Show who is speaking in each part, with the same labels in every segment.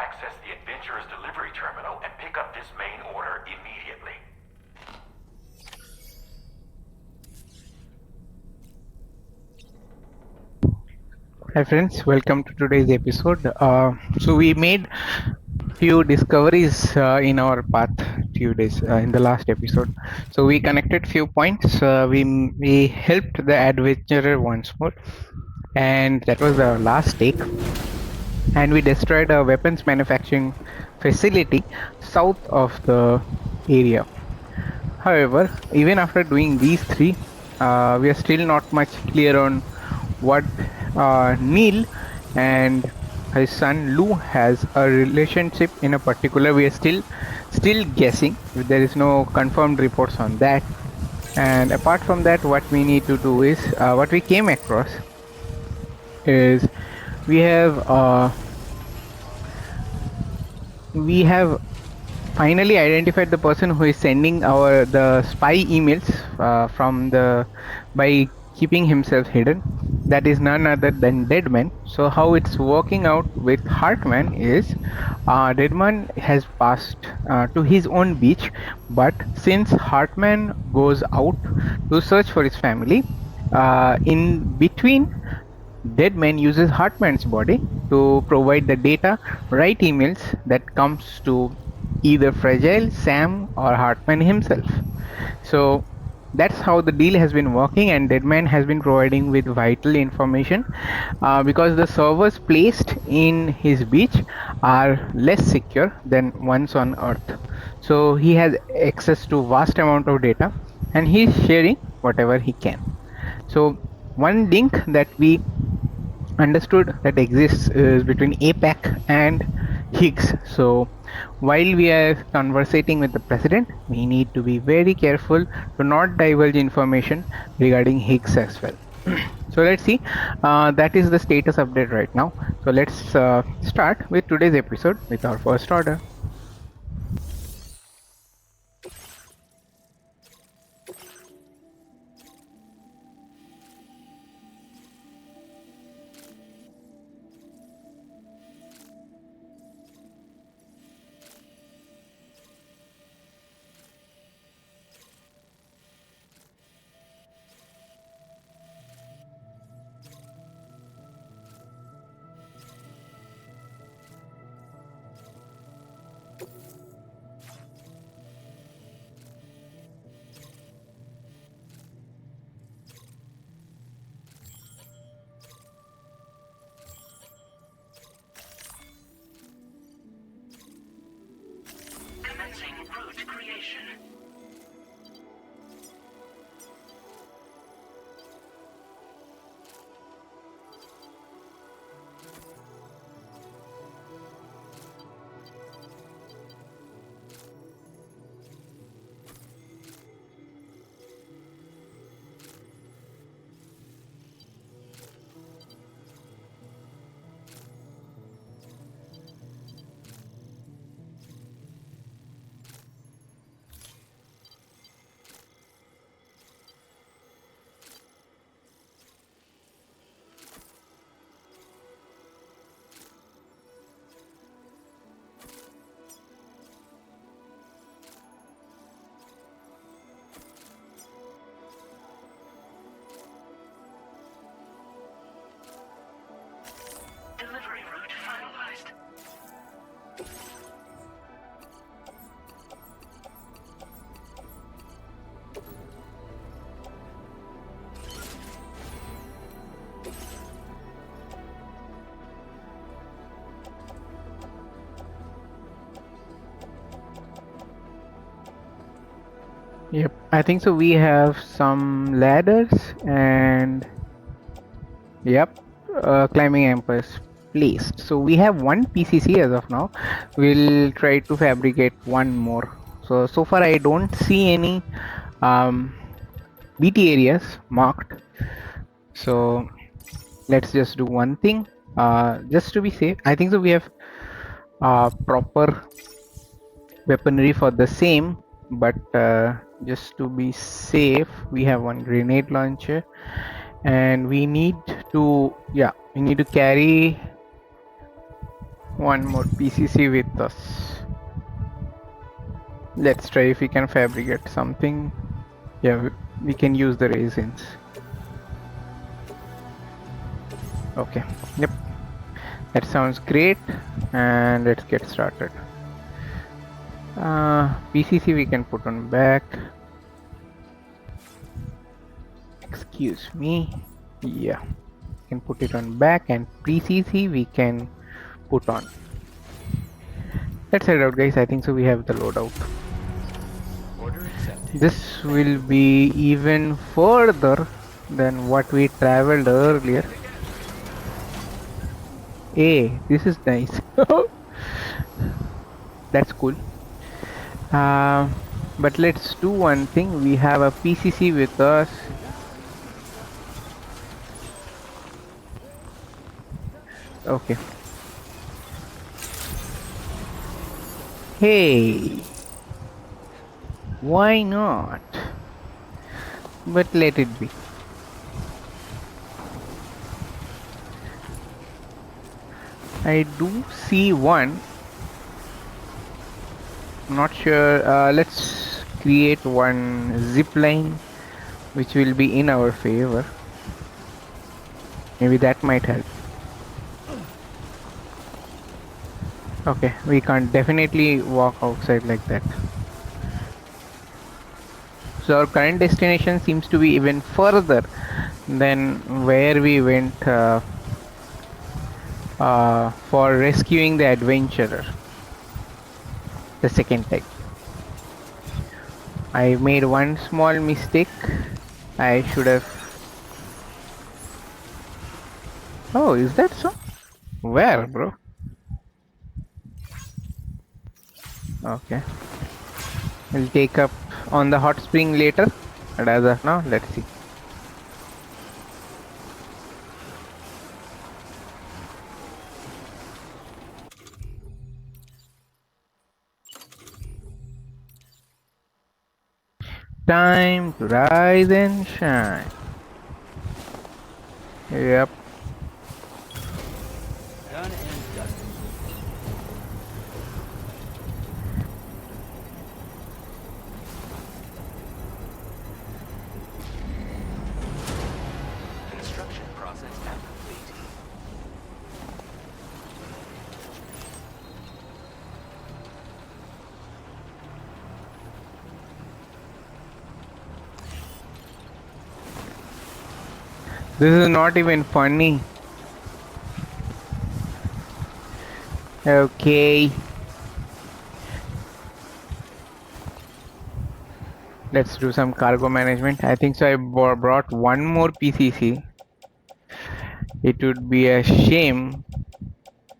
Speaker 1: access the Adventurer's delivery terminal and pick up this main order immediately.
Speaker 2: Hi friends, welcome to today's episode. So we made few discoveries in our path few days in the last episode. So we connected few points. We helped the adventurer once more, and that was the last take. And we destroyed a weapons manufacturing facility south of the area. However, even after doing these three, we are still not much clear on what Neil and his son Lou has a relationship in a particular. We are still guessing. There is no confirmed reports on that. And apart from that, what we need to do is what we came across is we have finally identified the person who is sending the spy emails by keeping himself hidden. That is none other than Deadman. So how it's working out with Hartman is Deadman has passed to his own beach, but since Hartman goes out to search for his family, in between Deadman uses Hartman's body to provide the data, write emails that comes to either Fragile, Sam, or Hartman himself. So that's how the deal has been working, and Deadman has been providing with vital information because the servers placed in his beach are less secure than ones on Earth. So he has access to vast amount of data, and he is sharing whatever he can. So one link that we understood that exists is between APAC and Higgs. So while we are conversating with the president, we need to be very careful to not divulge information regarding Higgs as well. So let's see. That is the status update right now. So let's start with today's episode with our first order.
Speaker 3: Commencing route creation. Delivery route finalized.
Speaker 2: Yep, I think so. We have some ladders and yep, climbing empires placed. So we have one PCC as of now. We'll try to fabricate one more. So far I don't see any um, BT areas marked. So let's just do one thing just to be safe. I think so we have proper weaponry for the same, but just to be safe, we have one grenade launcher, and we need to carry one more PCC with us. Let's try if we can fabricate something. Yeah, we can use the resins. Okay, yep, that sounds great. And let's get started. PCC we can put on back. Excuse me. Yeah, we can put it on back, and PCC we can put on. Let's head out, guys. I think so we have the loadout.
Speaker 1: Order accepted.
Speaker 2: This will be even further than what we traveled earlier. Hey, this is nice. That's cool. But let's do one thing. We have a PCC with us. Okay. Hey, why not? But let it be. I do see one. Not sure. Let's create one zip line which will be in our favor. Maybe that might help. Okay, we can't definitely walk outside like that. So our current destination seems to be even further than where we went for rescuing the adventurer the second time. I made one small mistake. I should have... Oh, is that so? Where, bro? Okay. We'll take up on the hot spring later. But as of now, let's see. Time to rise and shine. Yep.
Speaker 1: Done and dusted. Construction process now complete.
Speaker 2: This is not even funny. Okay. Let's do some cargo management. I think so. I brought one more PCC. It would be a shame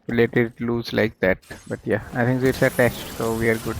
Speaker 2: to let it loose like that. But yeah, I think it's attached, so we are good.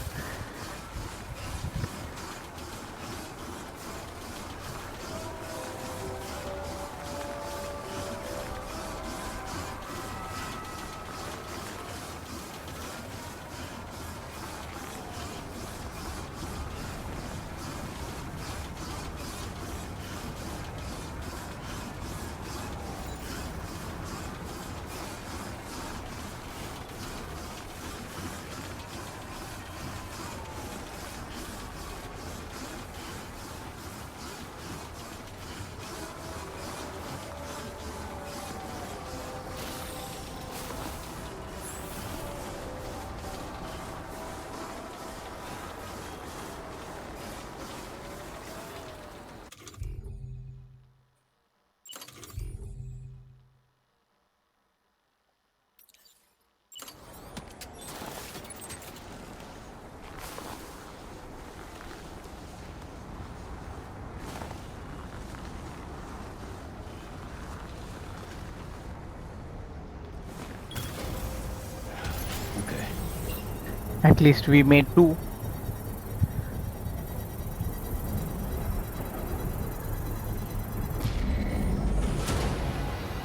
Speaker 1: Okay.
Speaker 2: At least we made two.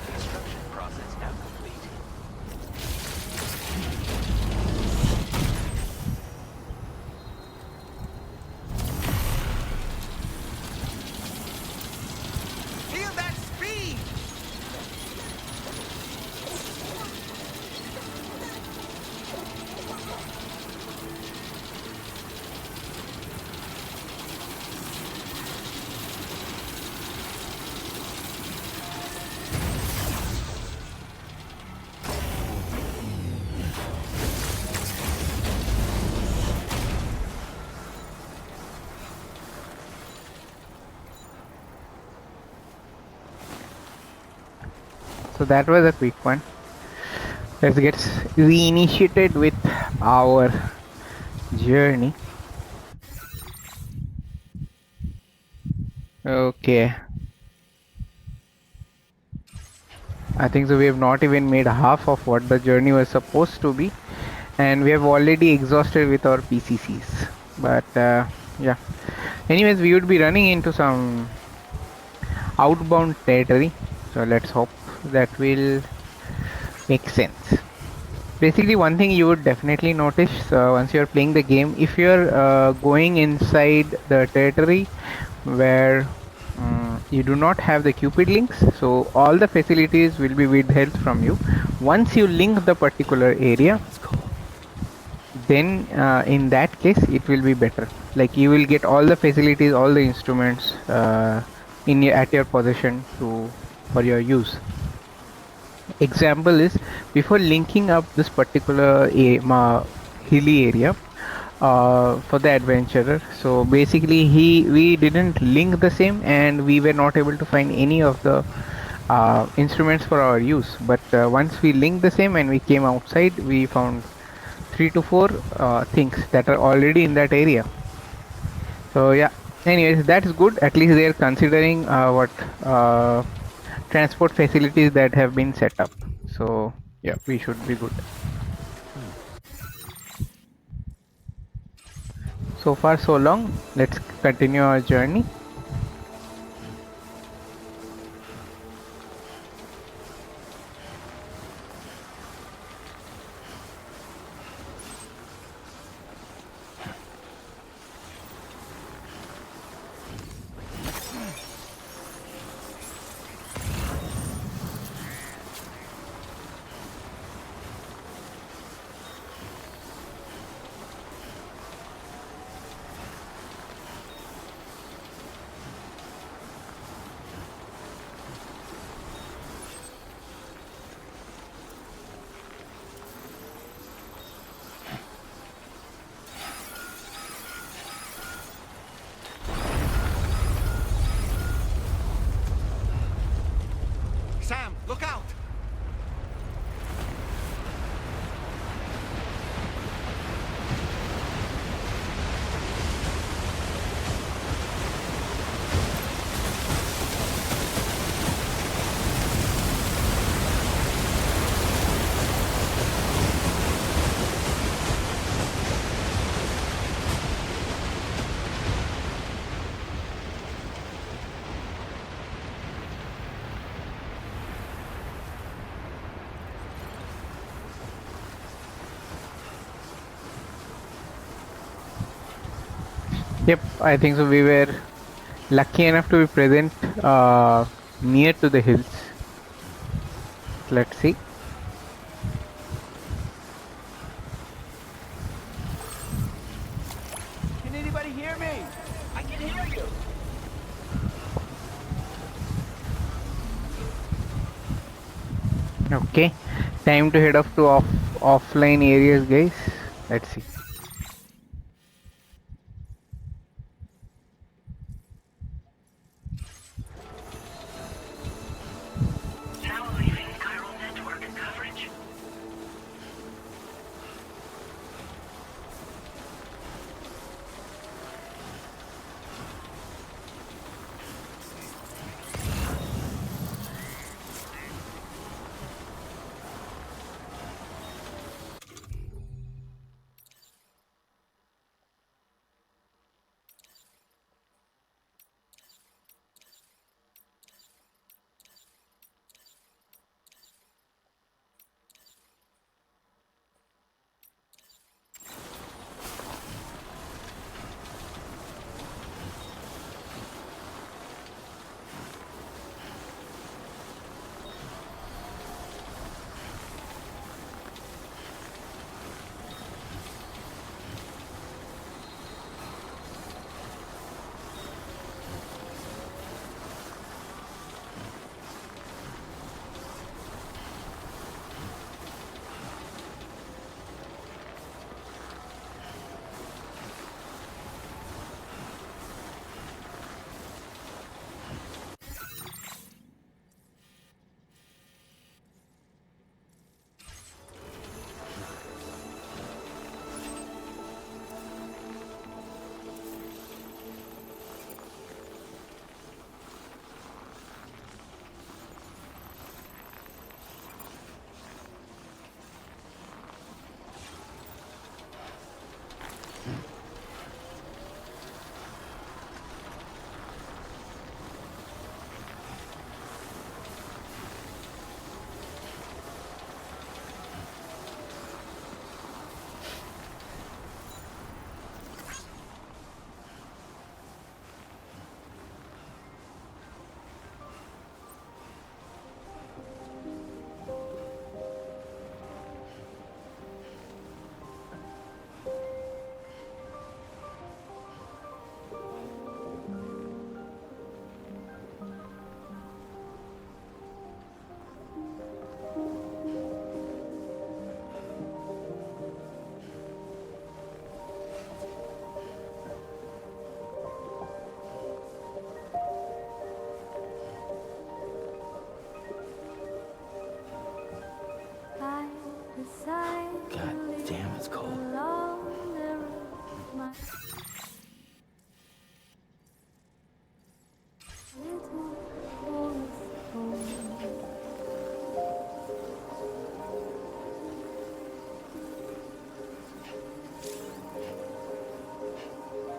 Speaker 1: Construction process now complete.
Speaker 4: Feel that speed!
Speaker 2: So that was a quick one. Let's get reinitiated with our journey. Okay. I think so we have not even made half of what the journey was supposed to be, and we have already exhausted with our PCCs. But yeah. Anyways, we would be running into some outbound territory. So let's hope that will make sense. Basically, one thing you would definitely notice once you're playing the game, if you're going inside the territory where you do not have the Cupid links, so all the facilities will be withheld from you. Once you link the particular area, then in that case it will be better. Like you will get all the facilities, all the instruments at your possession for your use. Example is, before linking up this particular hilly area for the adventurer, so basically we didn't link the same, and we were not able to find any of the instruments for our use. But once we linked the same and we came outside, we found 3 to 4 things that are already in that area. So yeah, anyways, that's good. At least they are considering what transport facilities that have been set up. So yeah, we should be good. So far so long. Let's continue our journey.
Speaker 4: Sam, look out!
Speaker 2: Yep, I think so. We were lucky enough to be present near to the hills. Let's see.
Speaker 4: Can anybody hear me? I can hear you!
Speaker 2: Okay, time to head off to offline areas, guys. Let's see.
Speaker 3: Now leaving chiral network coverage.
Speaker 4: That's cool.
Speaker 5: Along the road, my little voice home.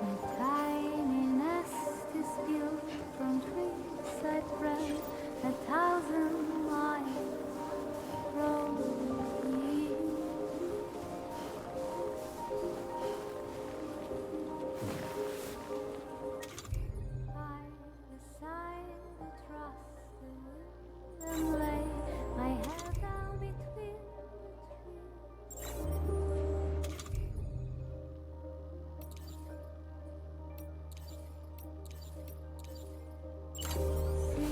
Speaker 5: My tiny nest is built from trees that ran 1,000 miles from here. By the side, I trust the wind and lay my head down between the trees. Sit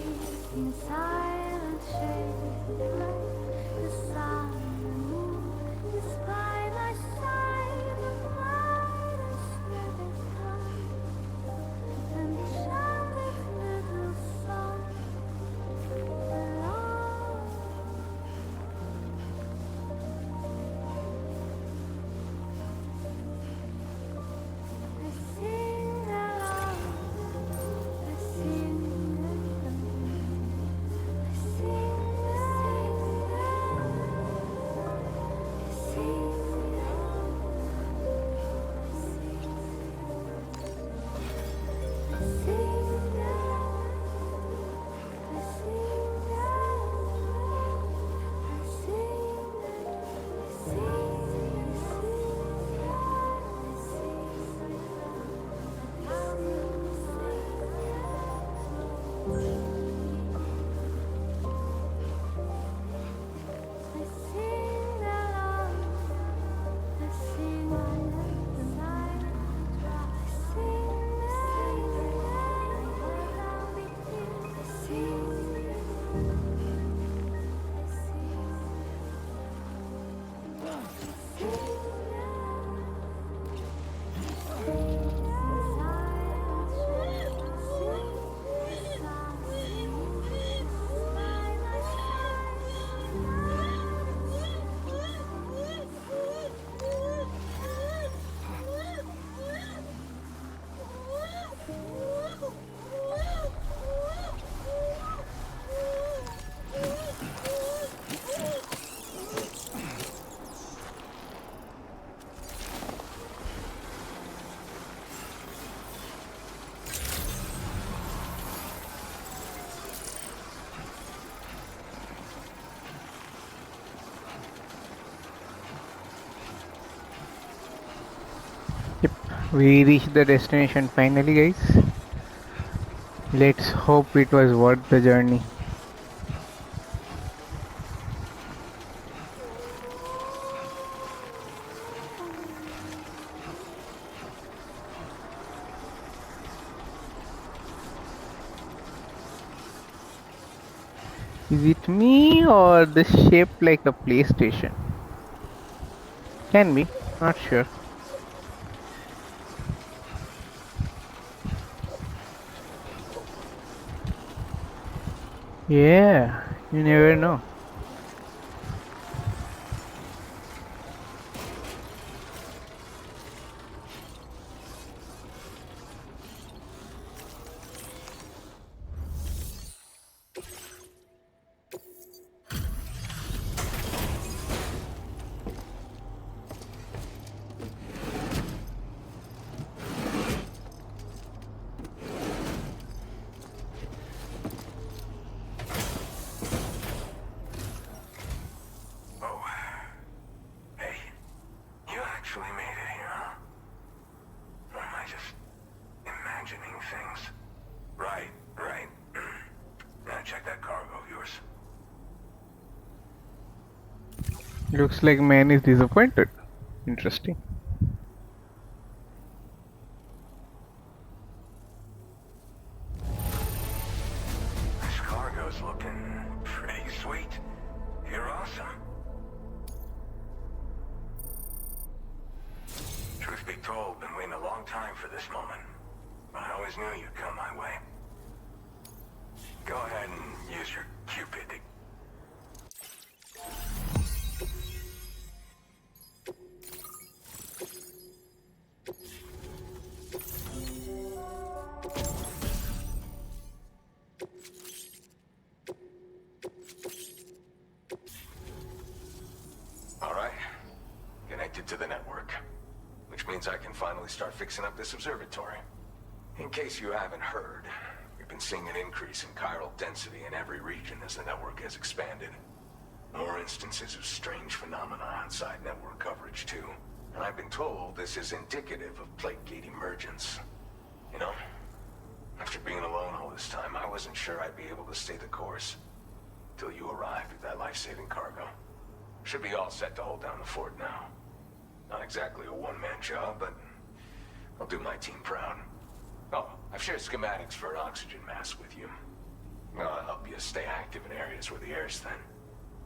Speaker 5: in silent shade, like the sun and moon is by my side, and light and sweat is light, and chant its little song along. I sing along, I sing
Speaker 2: Yep, we reached the destination finally, guys. Let's hope it was worth the journey. Is it me or the shape like a PlayStation? Can be, not sure. Yeah, you never know.
Speaker 1: Oh. Hey, you actually made it here, huh? Or am I just imagining things? Right, right. Now check that cargo of yours.
Speaker 2: Looks like man is disappointed. Interesting.
Speaker 1: This cargo's looking pretty sweet. You're awesome. Truth be told, been waiting a long time for this moment. But I always knew you'd come my way. Go ahead and use your Cupid to... means I can finally start fixing up this observatory. In case you haven't heard, we've been seeing an increase in chiral density in every region as the network has expanded. More instances of strange phenomena outside network coverage, too. And I've been told this is indicative of plate gate emergence. You know, after being alone all this time, I wasn't sure I'd be able to stay the course. Till you arrived with that life-saving cargo. Should be all set to hold down the fort now. Not exactly a one-man job, but I'll do my team proud. Oh, I've shared schematics for an oxygen mask with you. I'll help you stay active in areas where the air's thin.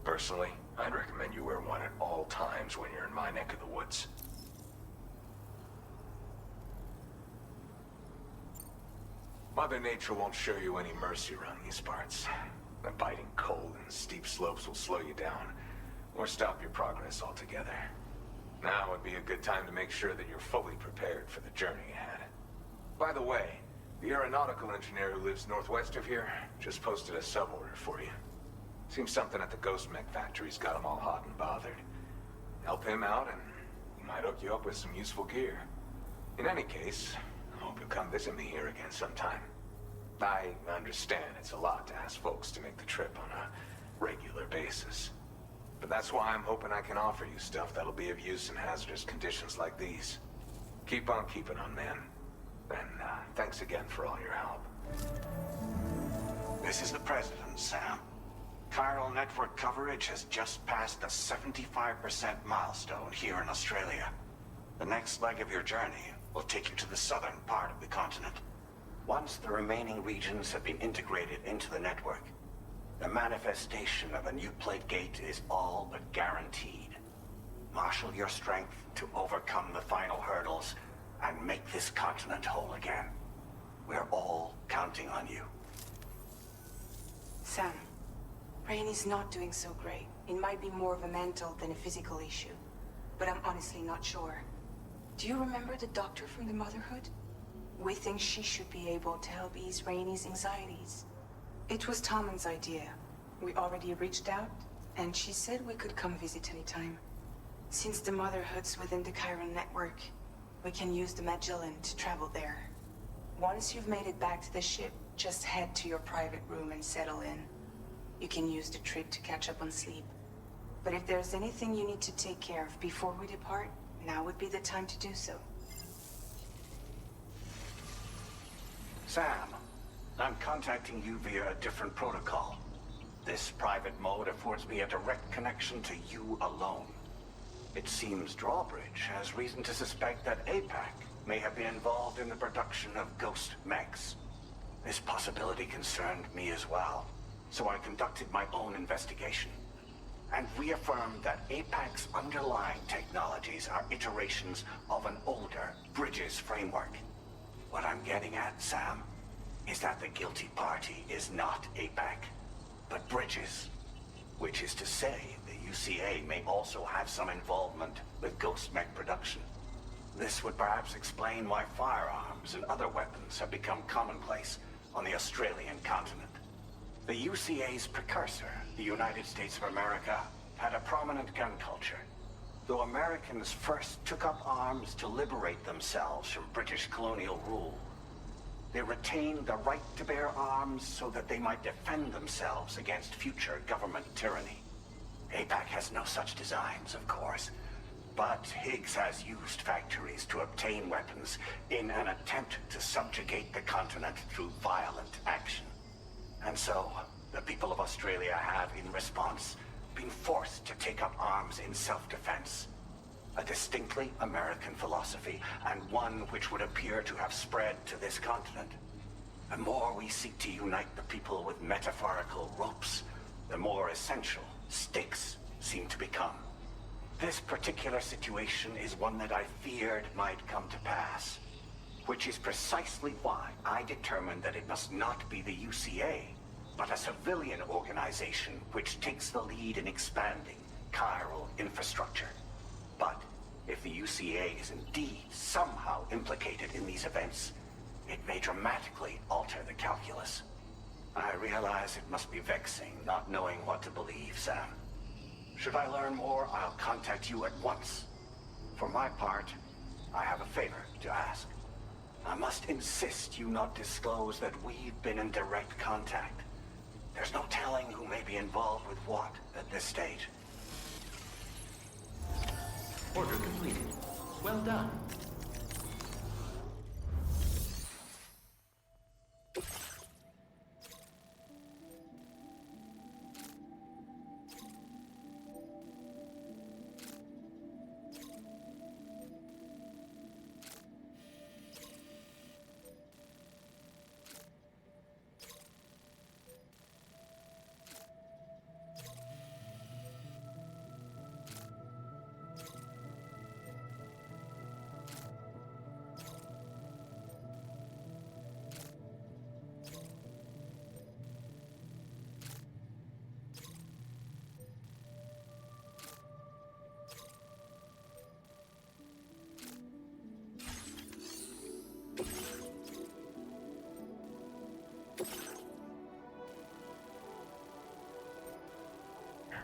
Speaker 1: Personally, I'd recommend you wear one at all times when you're in my neck of the woods. Mother Nature won't show you any mercy around these parts. The biting cold and steep slopes will slow you down, or stop your progress altogether. Now would be a good time to make sure that you're fully prepared for the journey ahead. By the way, the aeronautical engineer who lives northwest of here just posted a sub-order for you. Seems something at the Ghost Mech factory's got him all hot and bothered. Help him out and he might hook you up with some useful gear. In any case, I hope you'll come visit me here again sometime. I understand it's a lot to ask folks to make the trip on a regular basis. But that's why I'm hoping I can offer you stuff that'll be of use in hazardous conditions like these. Keep on keeping on, man. And thanks again for all your help.
Speaker 6: This is the President, Sam. Chiral network coverage has just passed the 75% milestone here in Australia. The next leg of your journey will take you to the southern part of the continent. Once the remaining regions have been integrated into the network, the manifestation of a new plate gate is all but guaranteed. Marshal your strength to overcome the final hurdles and make this continent whole again. We're all counting on you.
Speaker 7: Sam, Rainey's not doing so great. It might be more of a mental than a physical issue, but I'm honestly not sure. Do you remember the doctor from the Motherhood? We think she should be able to help ease Rainey's anxieties. It was Tommen's idea. We already reached out, and she said we could come visit anytime. Since the Motherhood's within the Chiron network, we can use the Magellan to travel there. Once you've made it back to the ship, just head to your private room and settle in. You can use the trip to catch up on sleep. But if there's anything you need to take care of before we depart, now would be the time to do so.
Speaker 6: Sam, I'm contacting you via a different protocol. This private mode affords me a direct connection to you alone. It seems Drawbridge has reason to suspect that APAC may have been involved in the production of ghost mechs. This possibility concerned me as well, so I conducted my own investigation and reaffirmed that APAC's underlying technologies are iterations of an older Bridges framework. What I'm getting at, Sam, is that the guilty party is not APAC, but Bridges. Which is to say, the UCA may also have some involvement with ghost mech production. This would perhaps explain why firearms and other weapons have become commonplace on the Australian continent. The UCA's precursor, the United States of America, had a prominent gun culture. Though Americans first took up arms to liberate themselves from British colonial rule, they retained the right to bear arms so that they might defend themselves against future government tyranny. APAC has no such designs, of course, but Higgs has used factories to obtain weapons in an attempt to subjugate the continent through violent action. And so, the people of Australia have, in response, been forced to take up arms in self-defense. A distinctly American philosophy, and one which would appear to have spread to this continent. The more we seek to unite the people with metaphorical ropes, the more essential stakes seem to become. This particular situation is one that I feared might come to pass, which is precisely why I determined that it must not be the UCA, but a civilian organization which takes the lead in expanding chiral infrastructure. But if the UCA is indeed somehow implicated in these events, it may dramatically alter the calculus. I realize it must be vexing not knowing what to believe, Sam. Should I learn more, I'll contact you at once. For my part, I have a favor to ask. I must insist you not disclose that we've been in direct contact. There's no telling who may be involved with what at this stage.
Speaker 8: Order completed. Well done.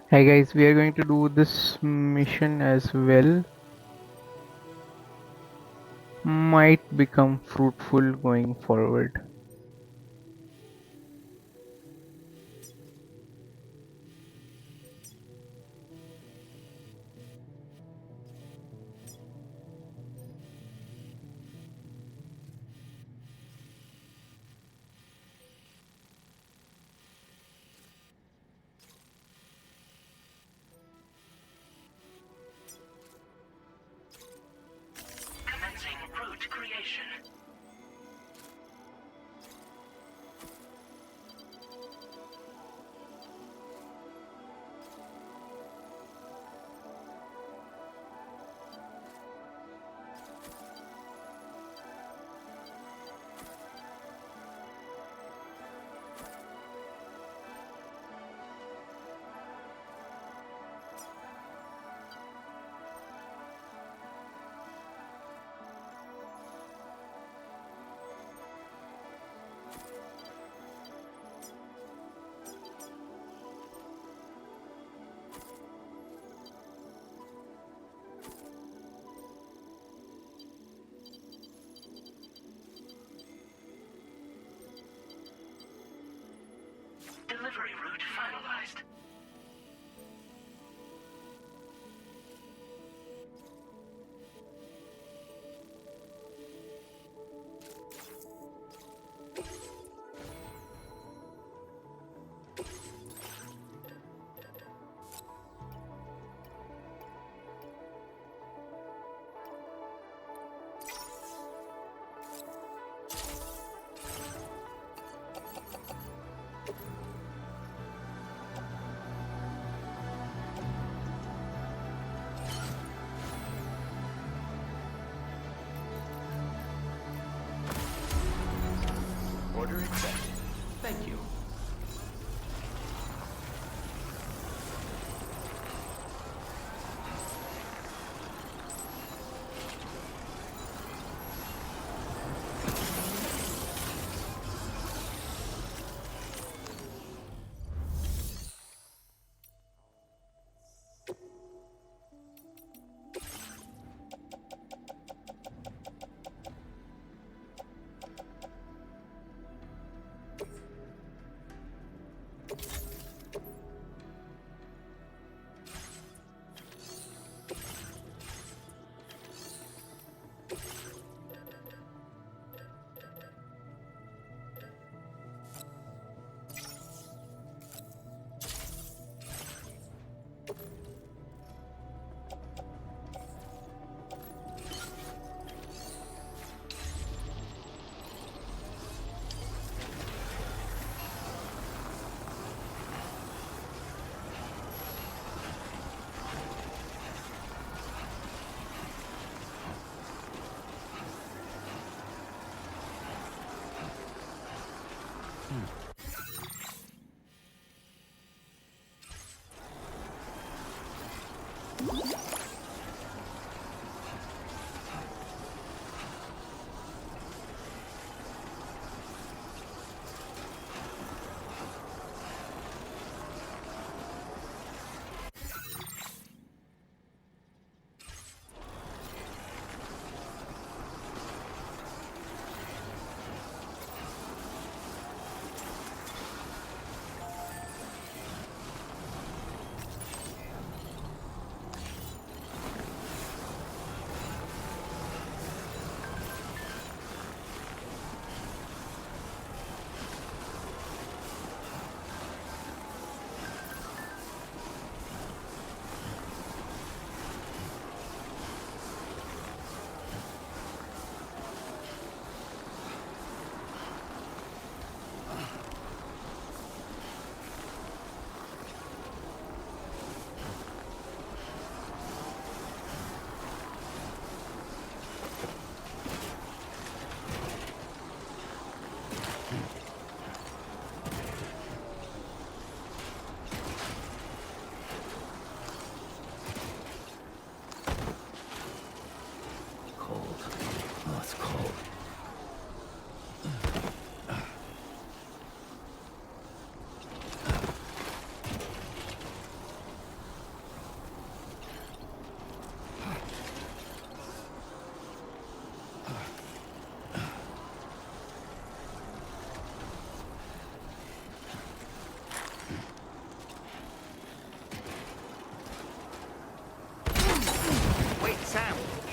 Speaker 2: Hey guys, we are going to do this mission as well. Might become fruitful going forward.
Speaker 3: Commencing root creation.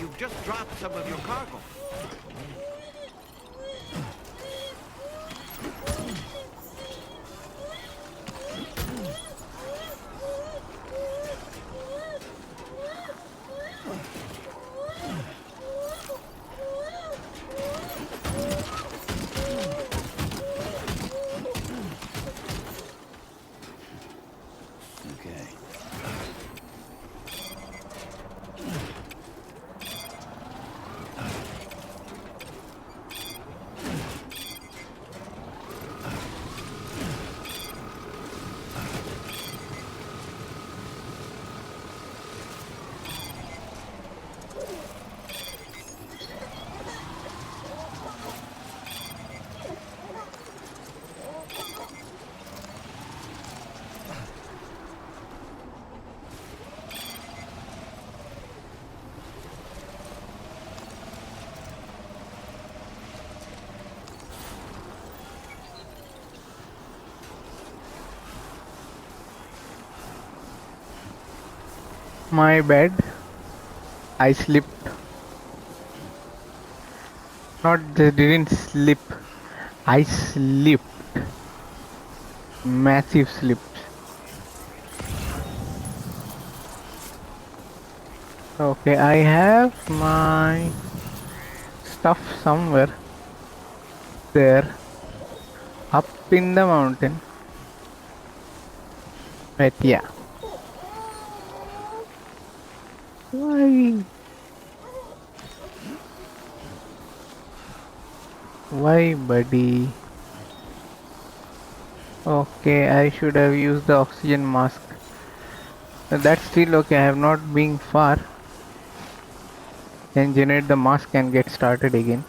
Speaker 4: You've just dropped some of your cargo.
Speaker 6: Okay.
Speaker 2: My bad. I slipped. Not didn't slip. I slipped. Massive slips. Okay, I have my stuff somewhere there up in the mountain. But yeah. Why? Why, buddy? Okay, I should have used the oxygen mask. That's still okay. I have not been far. Then generate the mask and get started again.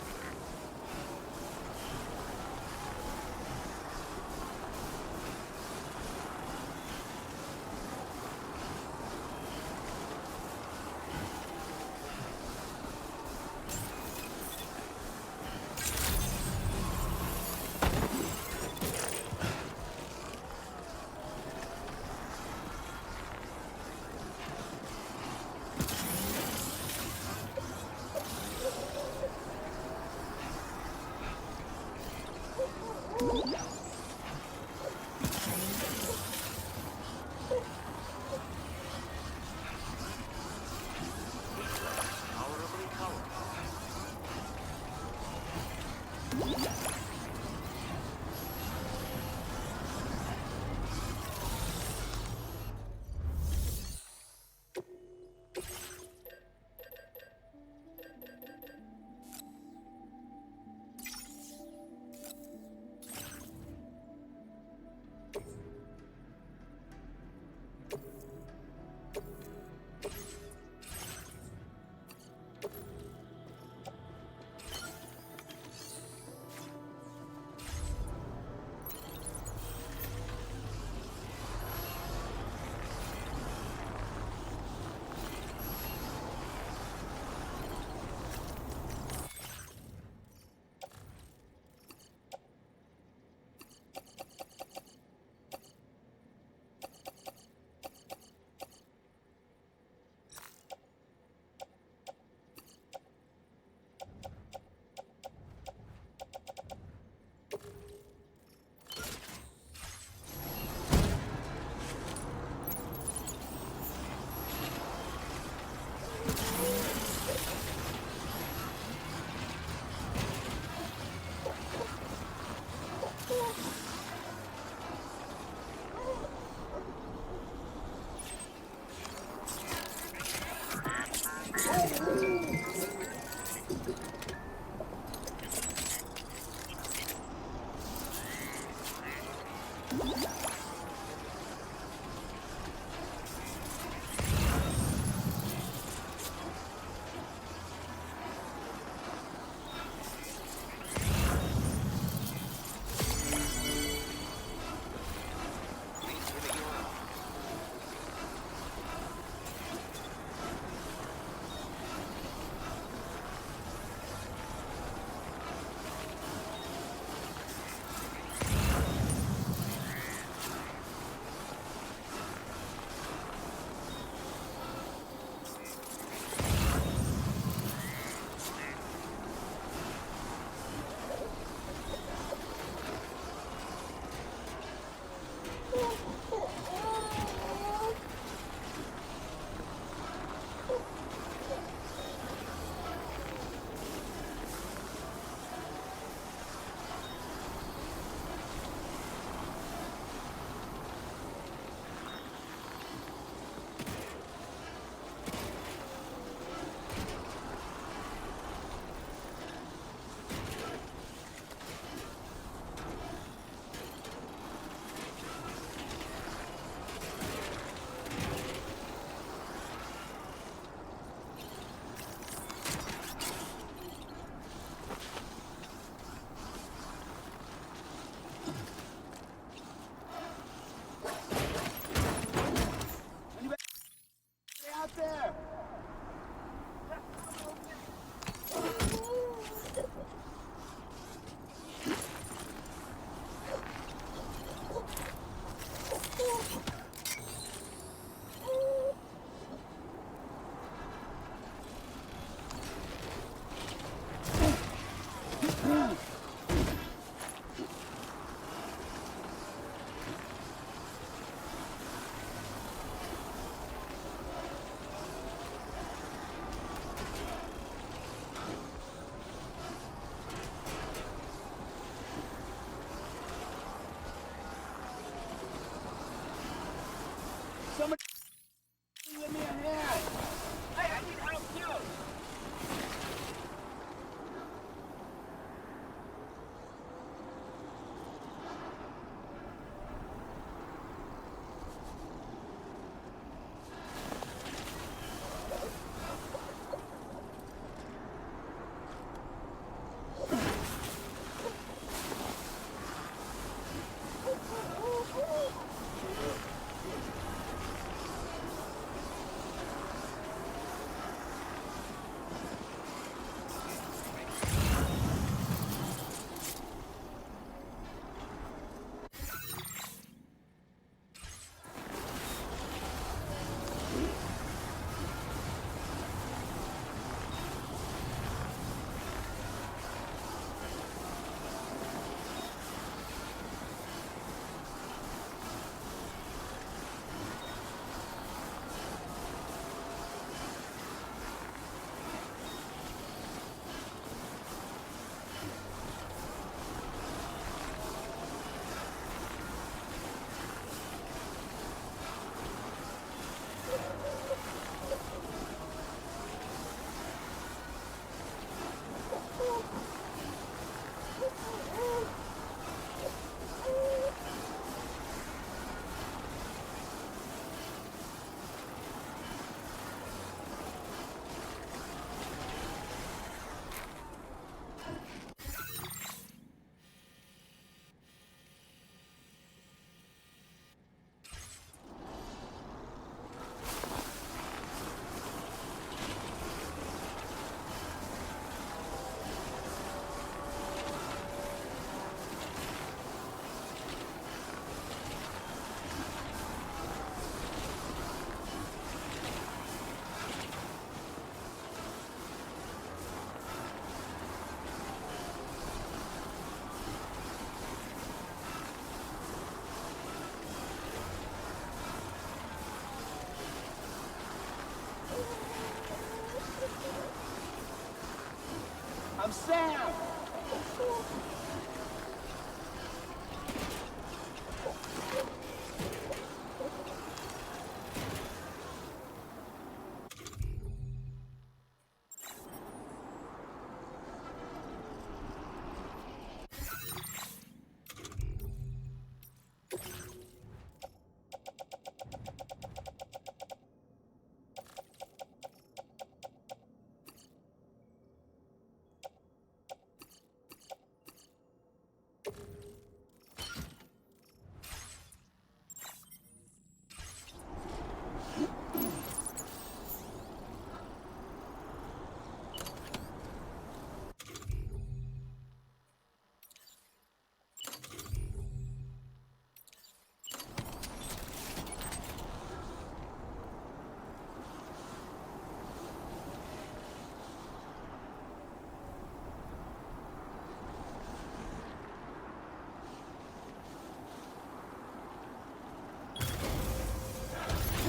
Speaker 9: I'm Sam!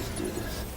Speaker 10: Let's do this.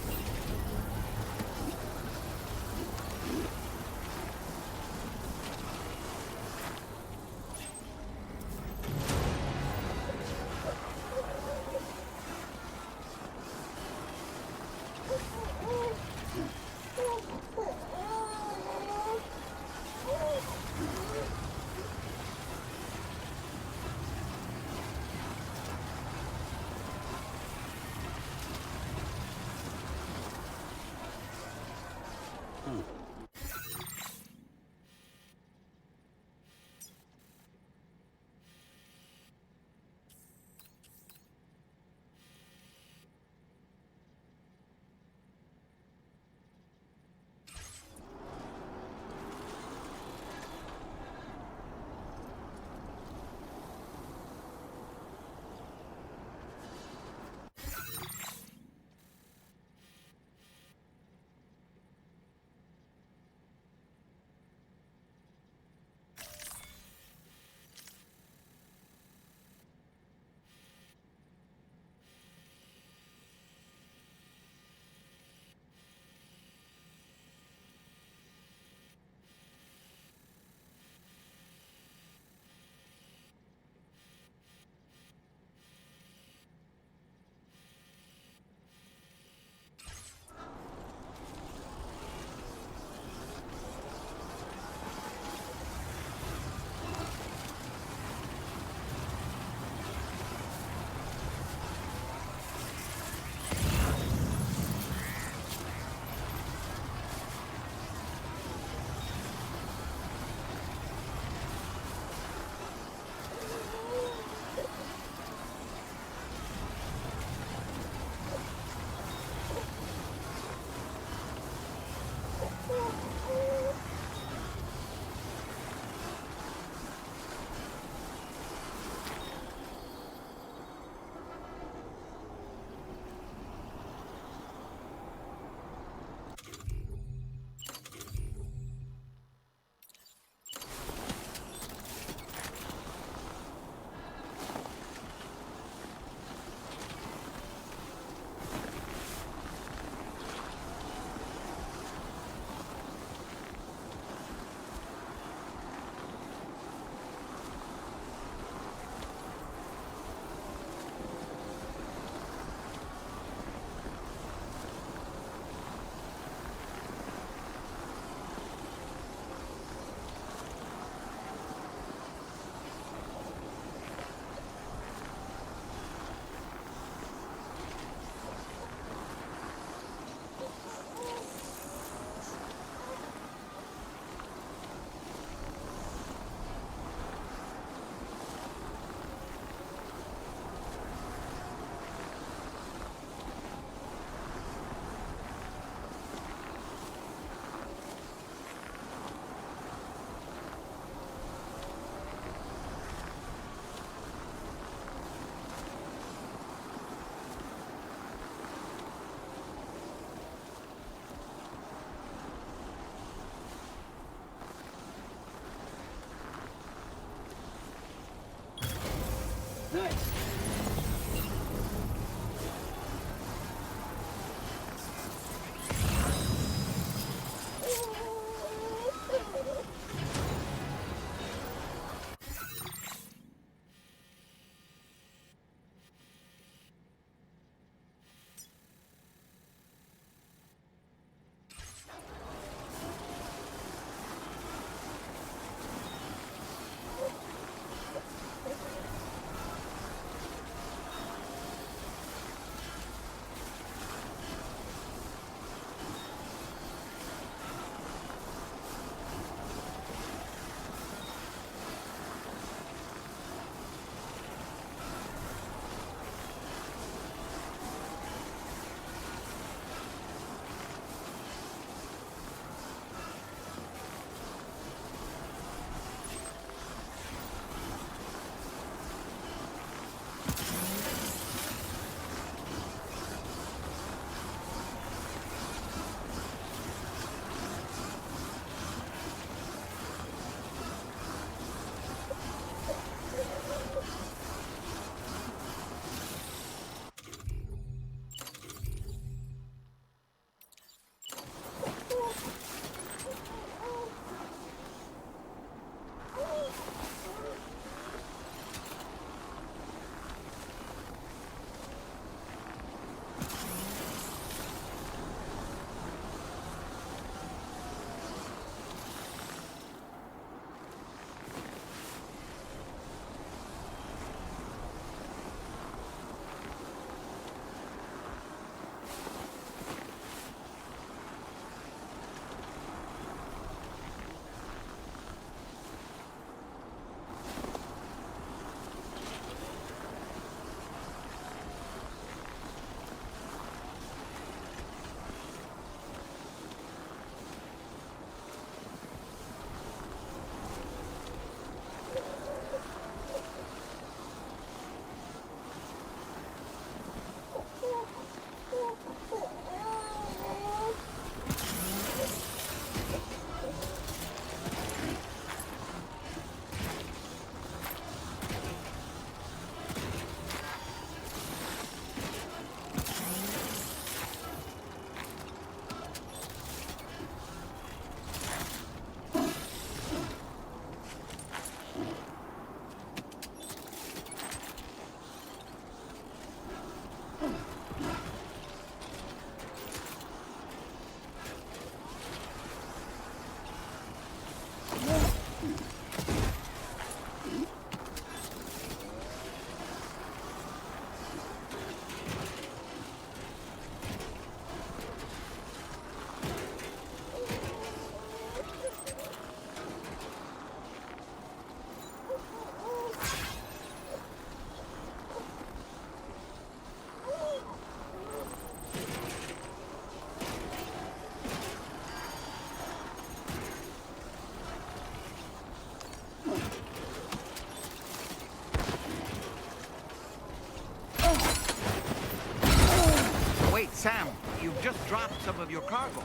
Speaker 4: of your cargo.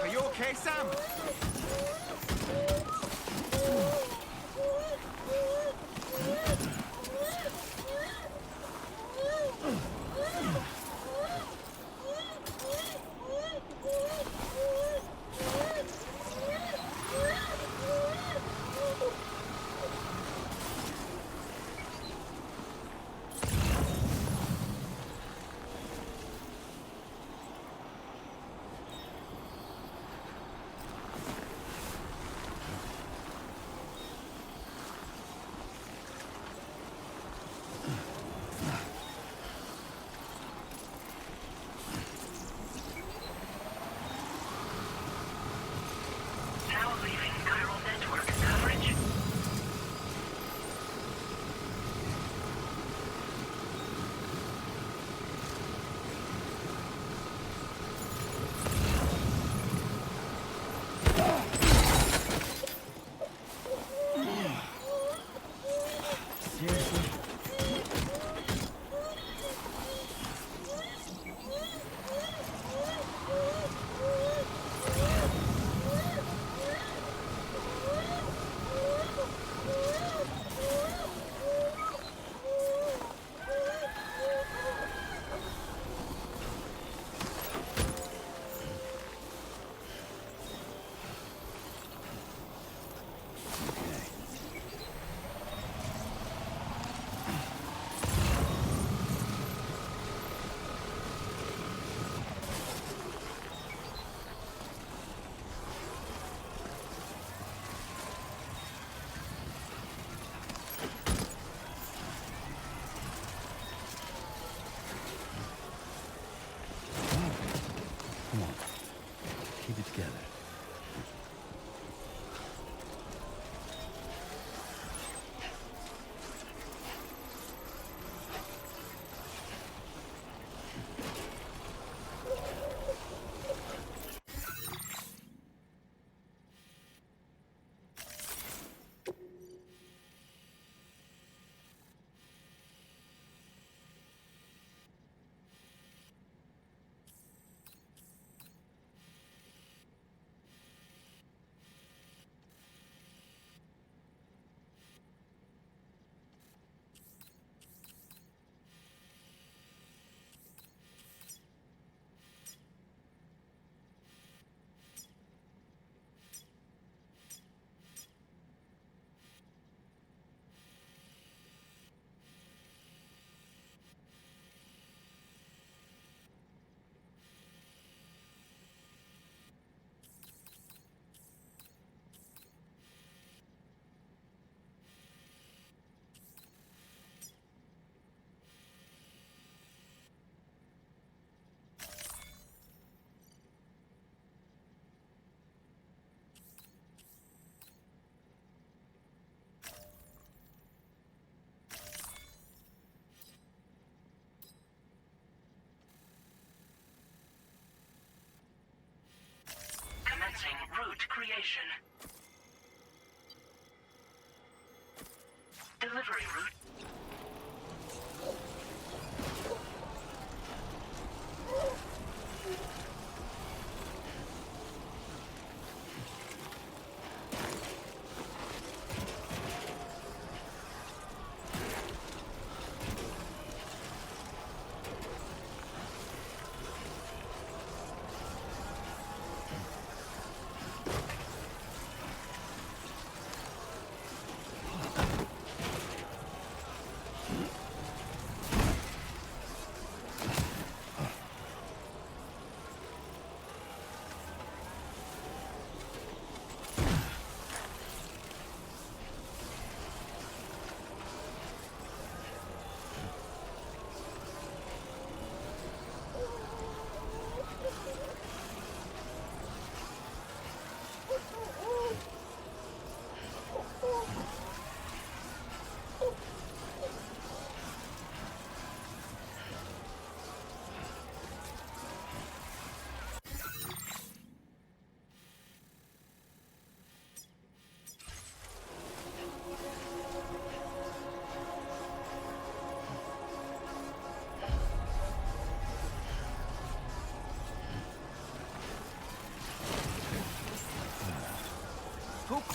Speaker 4: Are you okay, Sam?
Speaker 3: Now leaving chiral network coverage.
Speaker 4: Seriously?
Speaker 9: Come on. Keep it together.
Speaker 3: Commencing route creation. Delivery route.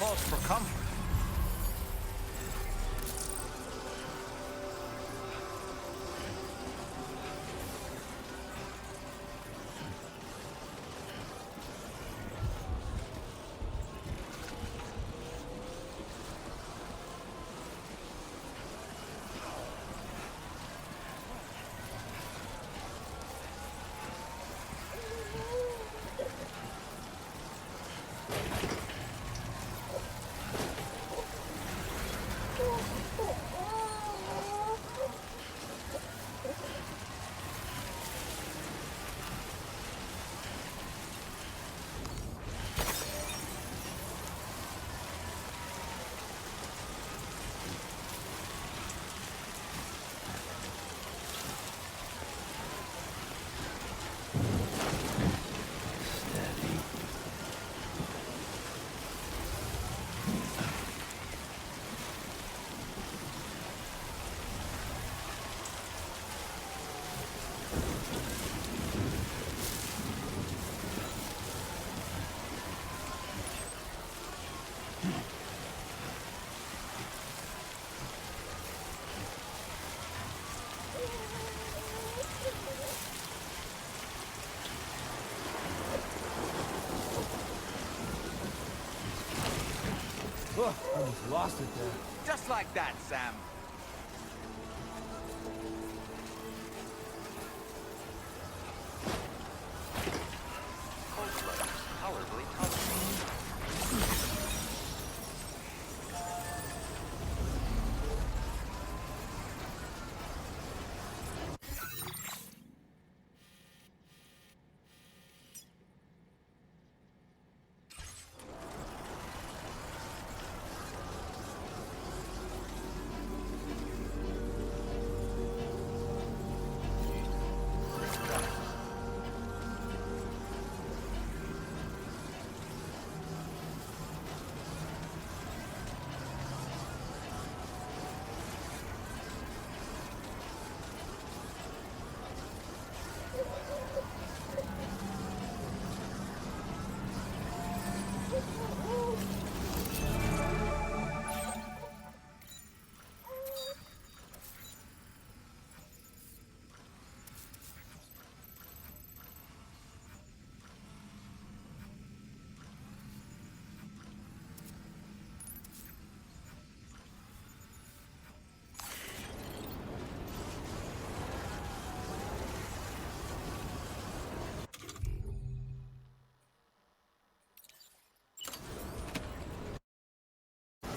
Speaker 4: walls for comfort.
Speaker 9: Ugh, almost lost it there.
Speaker 4: Just like that, Sam.
Speaker 8: Cold blood. Tolerably tolerable.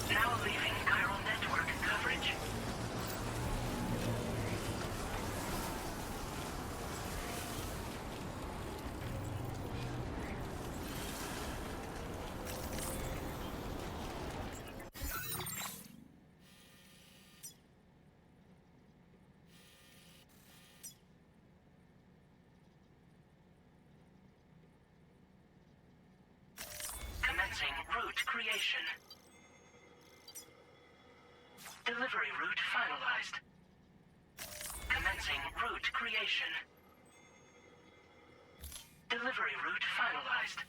Speaker 3: Now leaving chiral network coverage. Commencing route creation. Delivery route finalized. Commencing route creation. Delivery route finalized.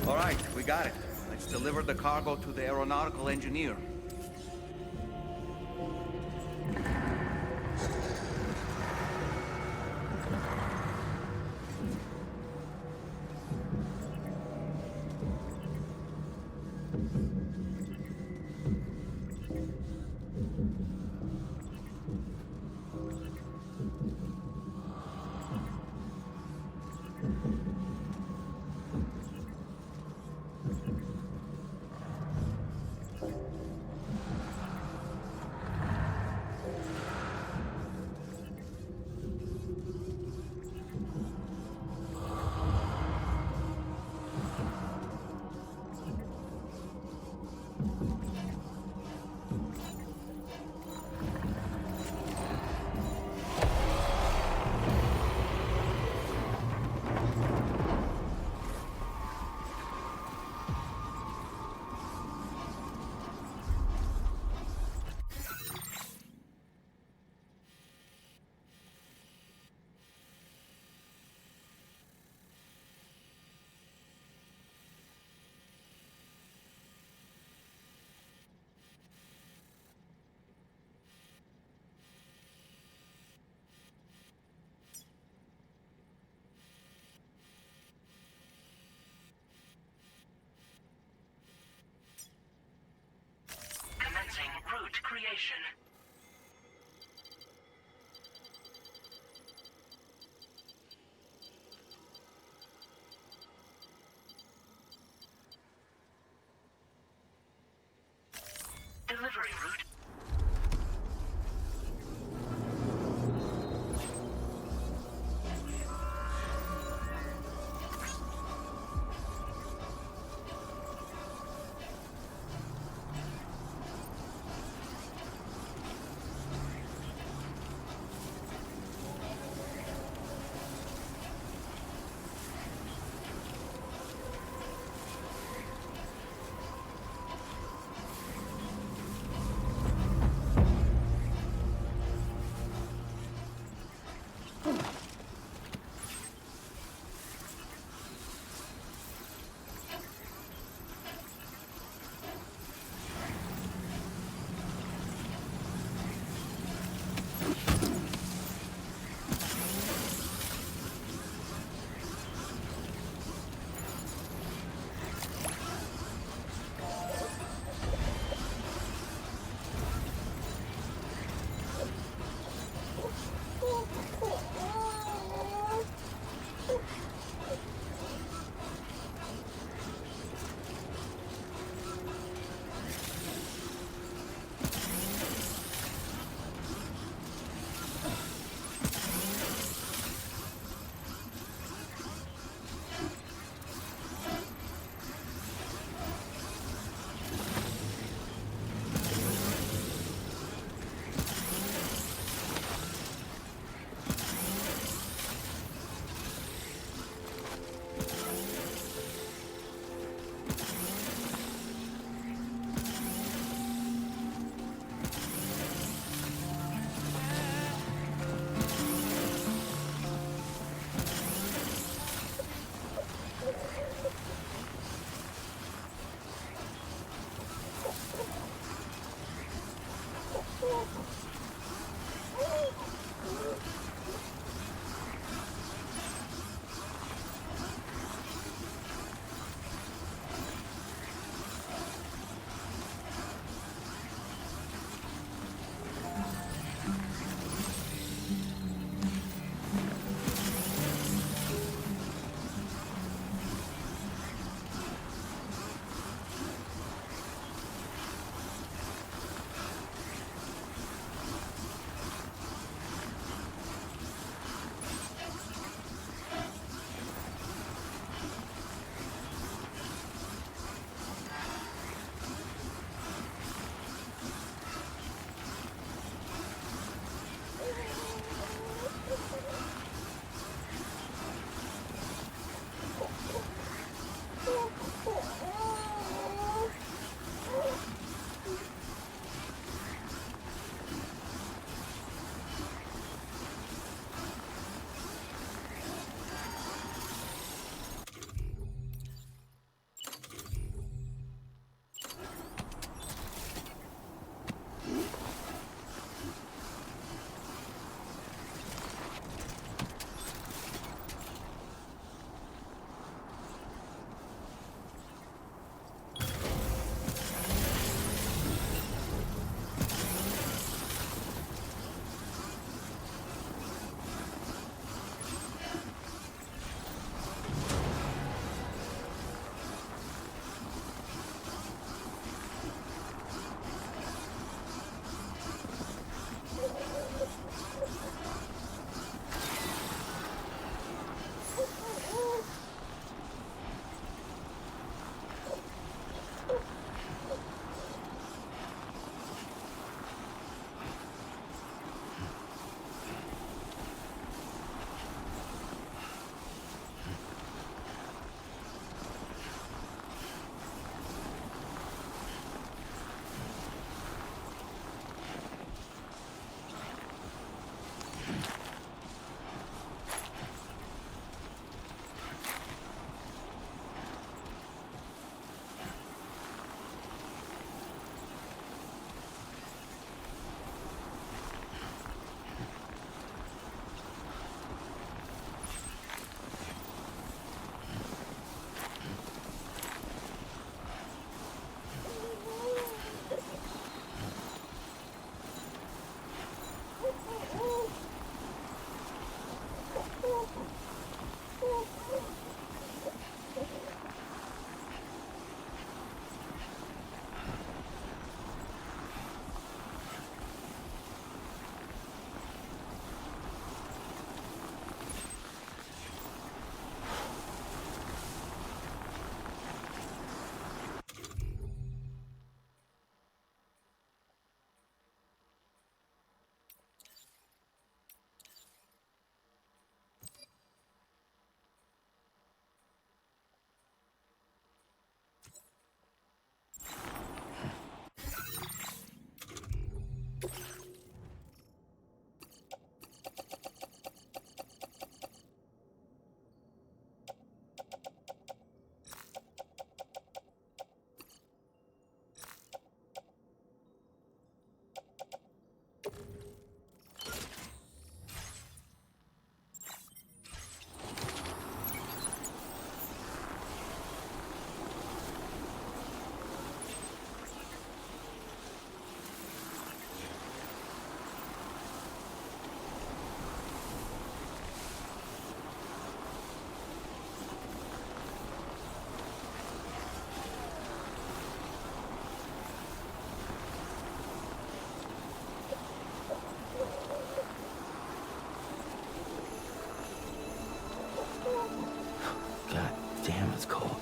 Speaker 10: All right, we got it. Let's deliver the cargo to the aeronautical engineer.
Speaker 3: Commencing route creation. Delivery route.
Speaker 9: Damn, it's cold.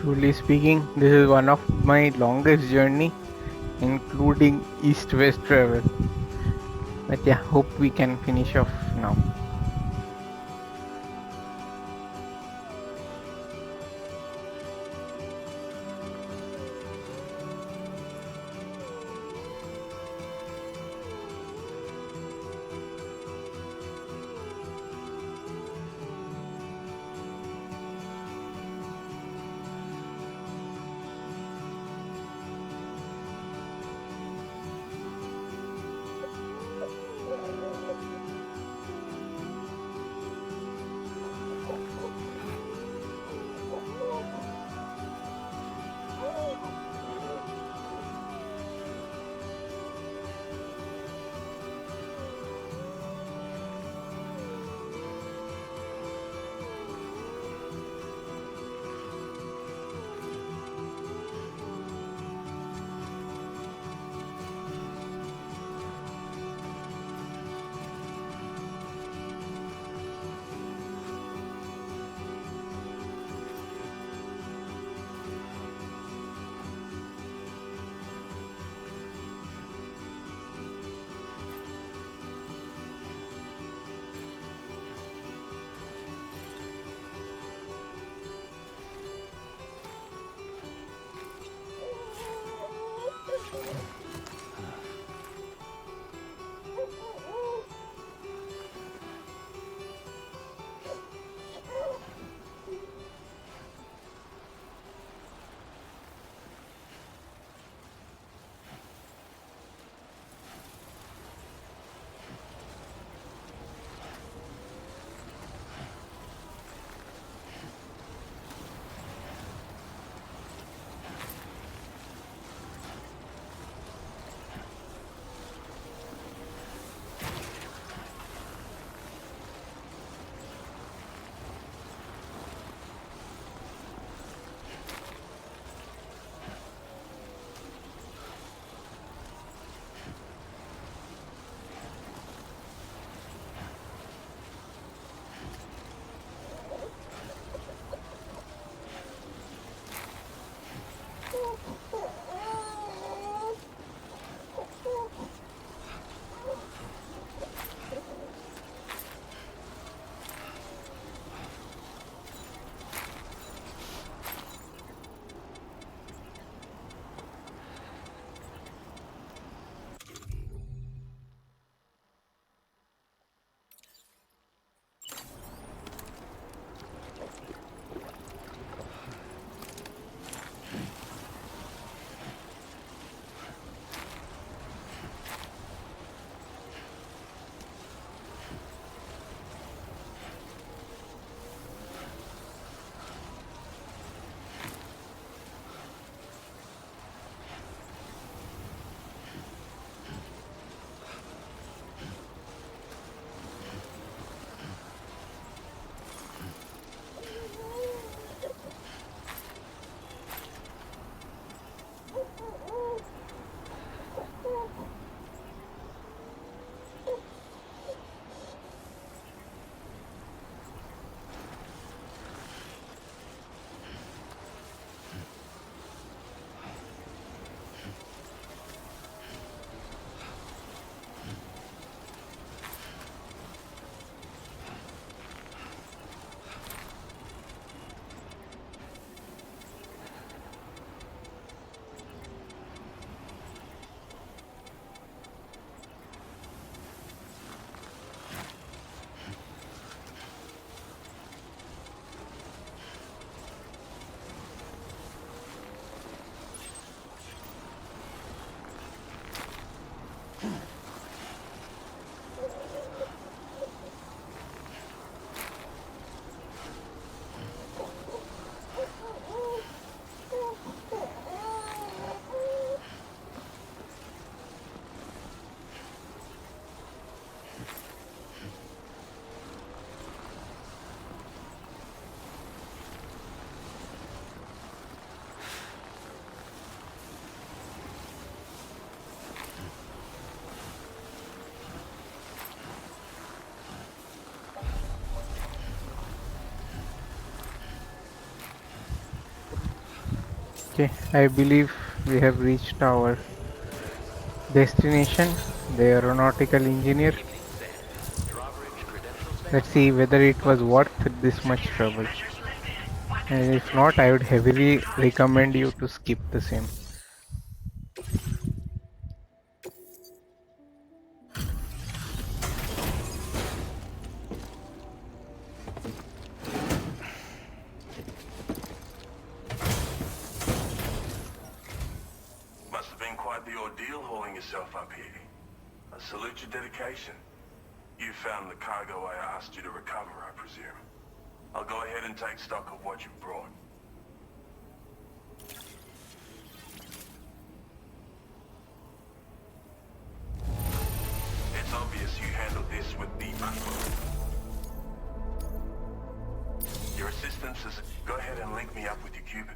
Speaker 2: Truly speaking, this is one of my longest journey, including east-west travel. But yeah, hope we can finish off now. Okay, I believe we have reached our destination, the aeronautical engineer.
Speaker 8: Good evening, Sam. Drawbridge credentials
Speaker 2: Let's
Speaker 8: verified.
Speaker 2: see whether it was
Speaker 8: Welcome, sir.
Speaker 2: worth this much trouble.
Speaker 3: Measure selected. What is
Speaker 2: And
Speaker 3: the
Speaker 2: if not, I would
Speaker 3: testing?
Speaker 2: heavily
Speaker 3: Drawbridge
Speaker 2: recommend you
Speaker 3: approach.
Speaker 2: to skip the same.
Speaker 1: Must have been quite the ordeal hauling yourself up here. I salute your dedication. You found the cargo I asked you to recover, I presume. I'll go ahead and take stock of what you've brought. It's obvious you handled this with the utmost. Your assistance is... Go ahead and link me up with your Cupid.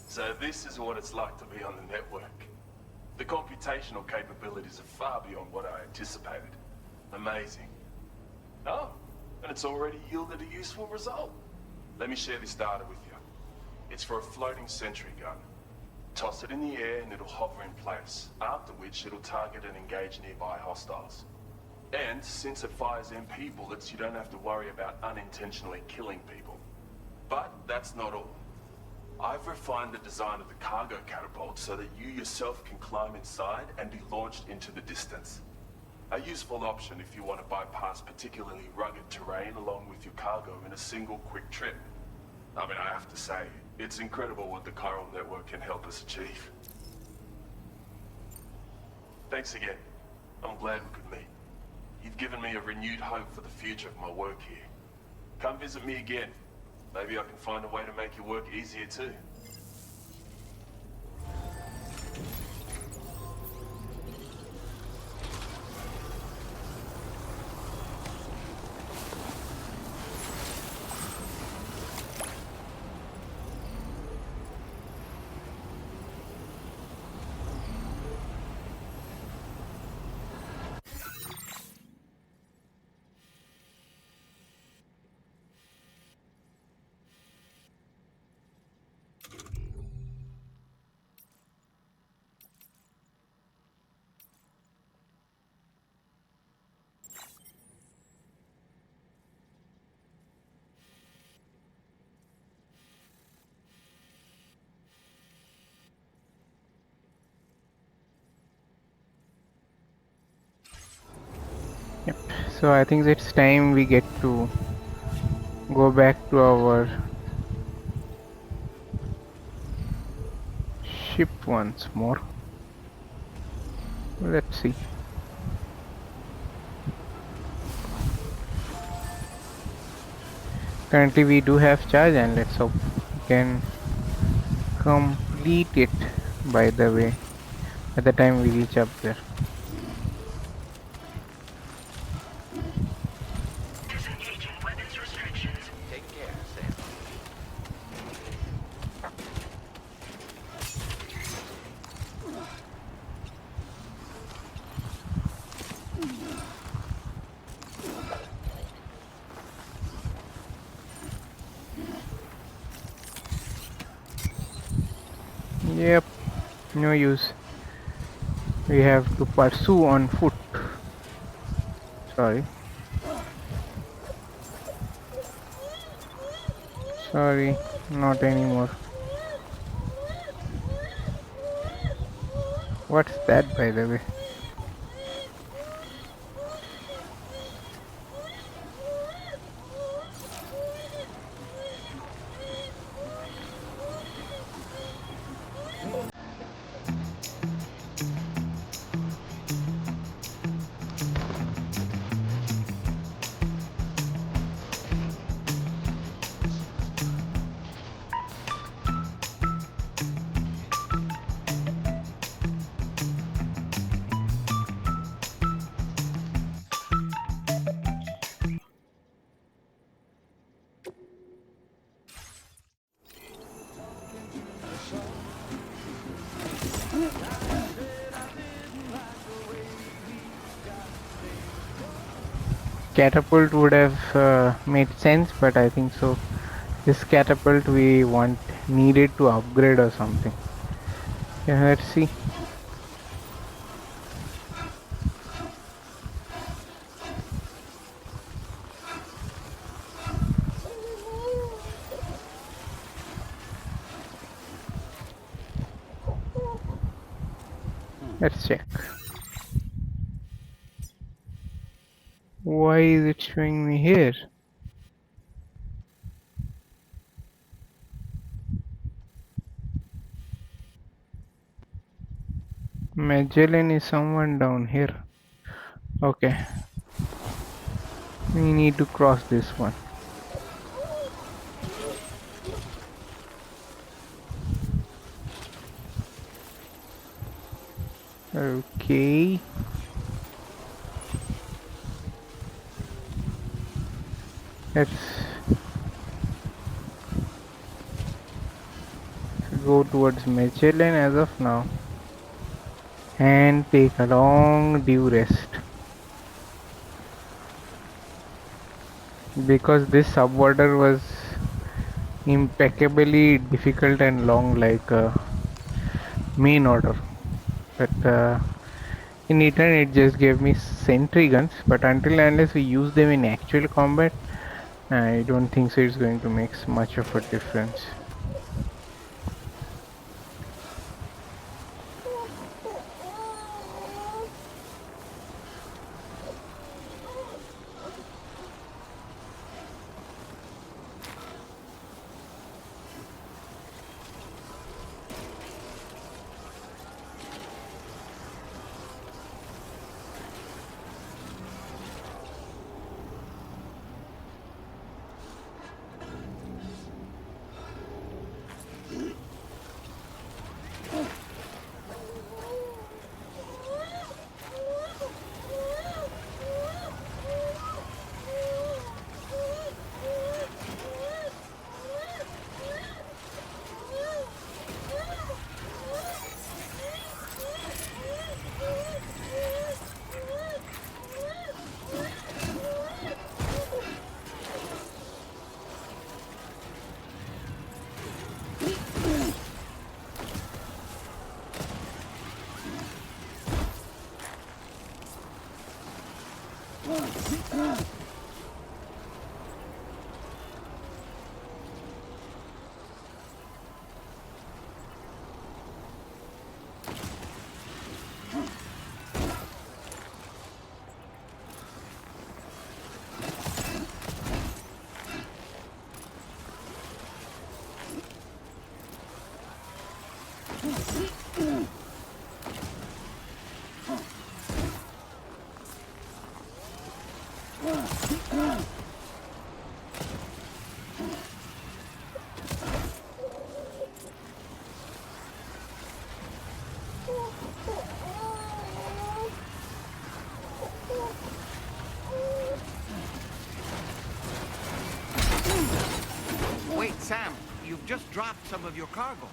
Speaker 11: So this is what it's like to be on the network. The computational capabilities are far beyond what I anticipated. Amazing. Oh, and it's already yielded a useful result. Let me share this data with you. It's for a floating sentry gun. Toss it in the air and it'll hover in place, after which it'll target and engage nearby hostiles. And since it fires MP bullets, you don't have to worry about unintentionally killing people. But that's not all. I've refined the design of the cargo catapult so that you yourself can climb inside and be launched into the distance. A useful option if you want to bypass particularly rugged terrain along with your cargo in a single quick trip. I mean, I have to say, it's incredible what the chiral network can help us achieve. Thanks again. I'm glad we could meet. You've given me a renewed hope for the future of my work here. Come visit me again. Maybe I can find a way to make your work easier too.
Speaker 2: Yep. So I think it's time we get to go back to our ship once more. Let's see. Currently we do have charge, and let's hope we can complete it by the way by the time we reach up there.
Speaker 3: Disengaging weapons restrictions.
Speaker 8: Take care, Sam.
Speaker 2: Yep, no use. We have to pursue on foot. Sorry. Sorry, not anymore. What's that, by the way? Catapult would have made sense, but I think so. This catapult we needed to upgrade or something. Yeah, let's see. Let's check. Why is it showing me here? Magellan is someone down here. Okay. We need to cross this one. Okay. Let's go towards Magellan as of now and take a long due rest, because this subwater was impeccably difficult and long, like main order, but in return it just gave me sentry guns, but until and unless we use them in actual combat, I don't think so it's going to make much of a difference.
Speaker 10: Wait, Sam, you've just dropped some of your cargo.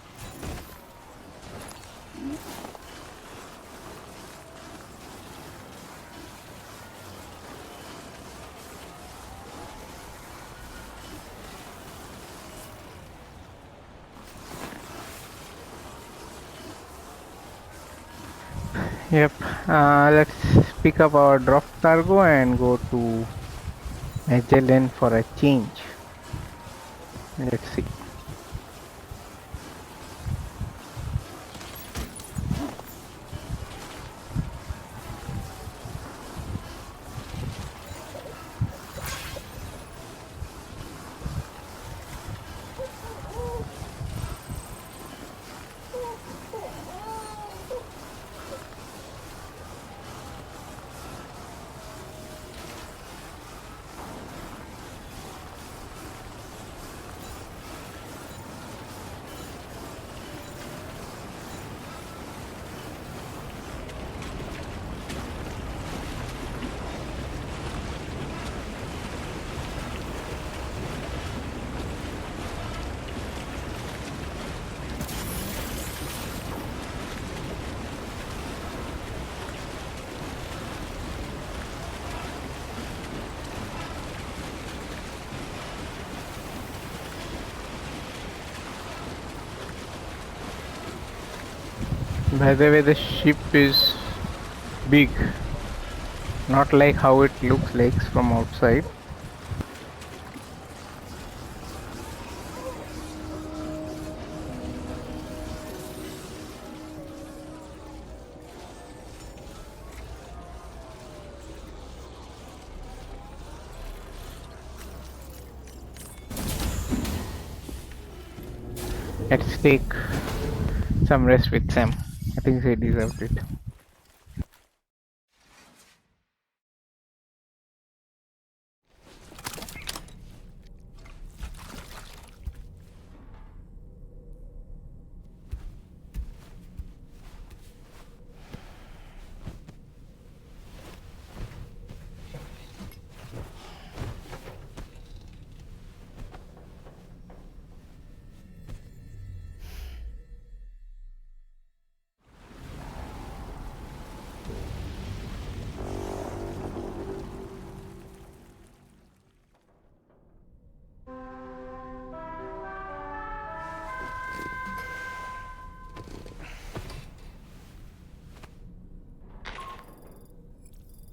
Speaker 2: Yep, let's pick up our drop cargo and go to Magellan for a change. Let's see. By the way, the ship is big, not like how it looks like from outside. Let's take some rest with Sam. I think they deserved it.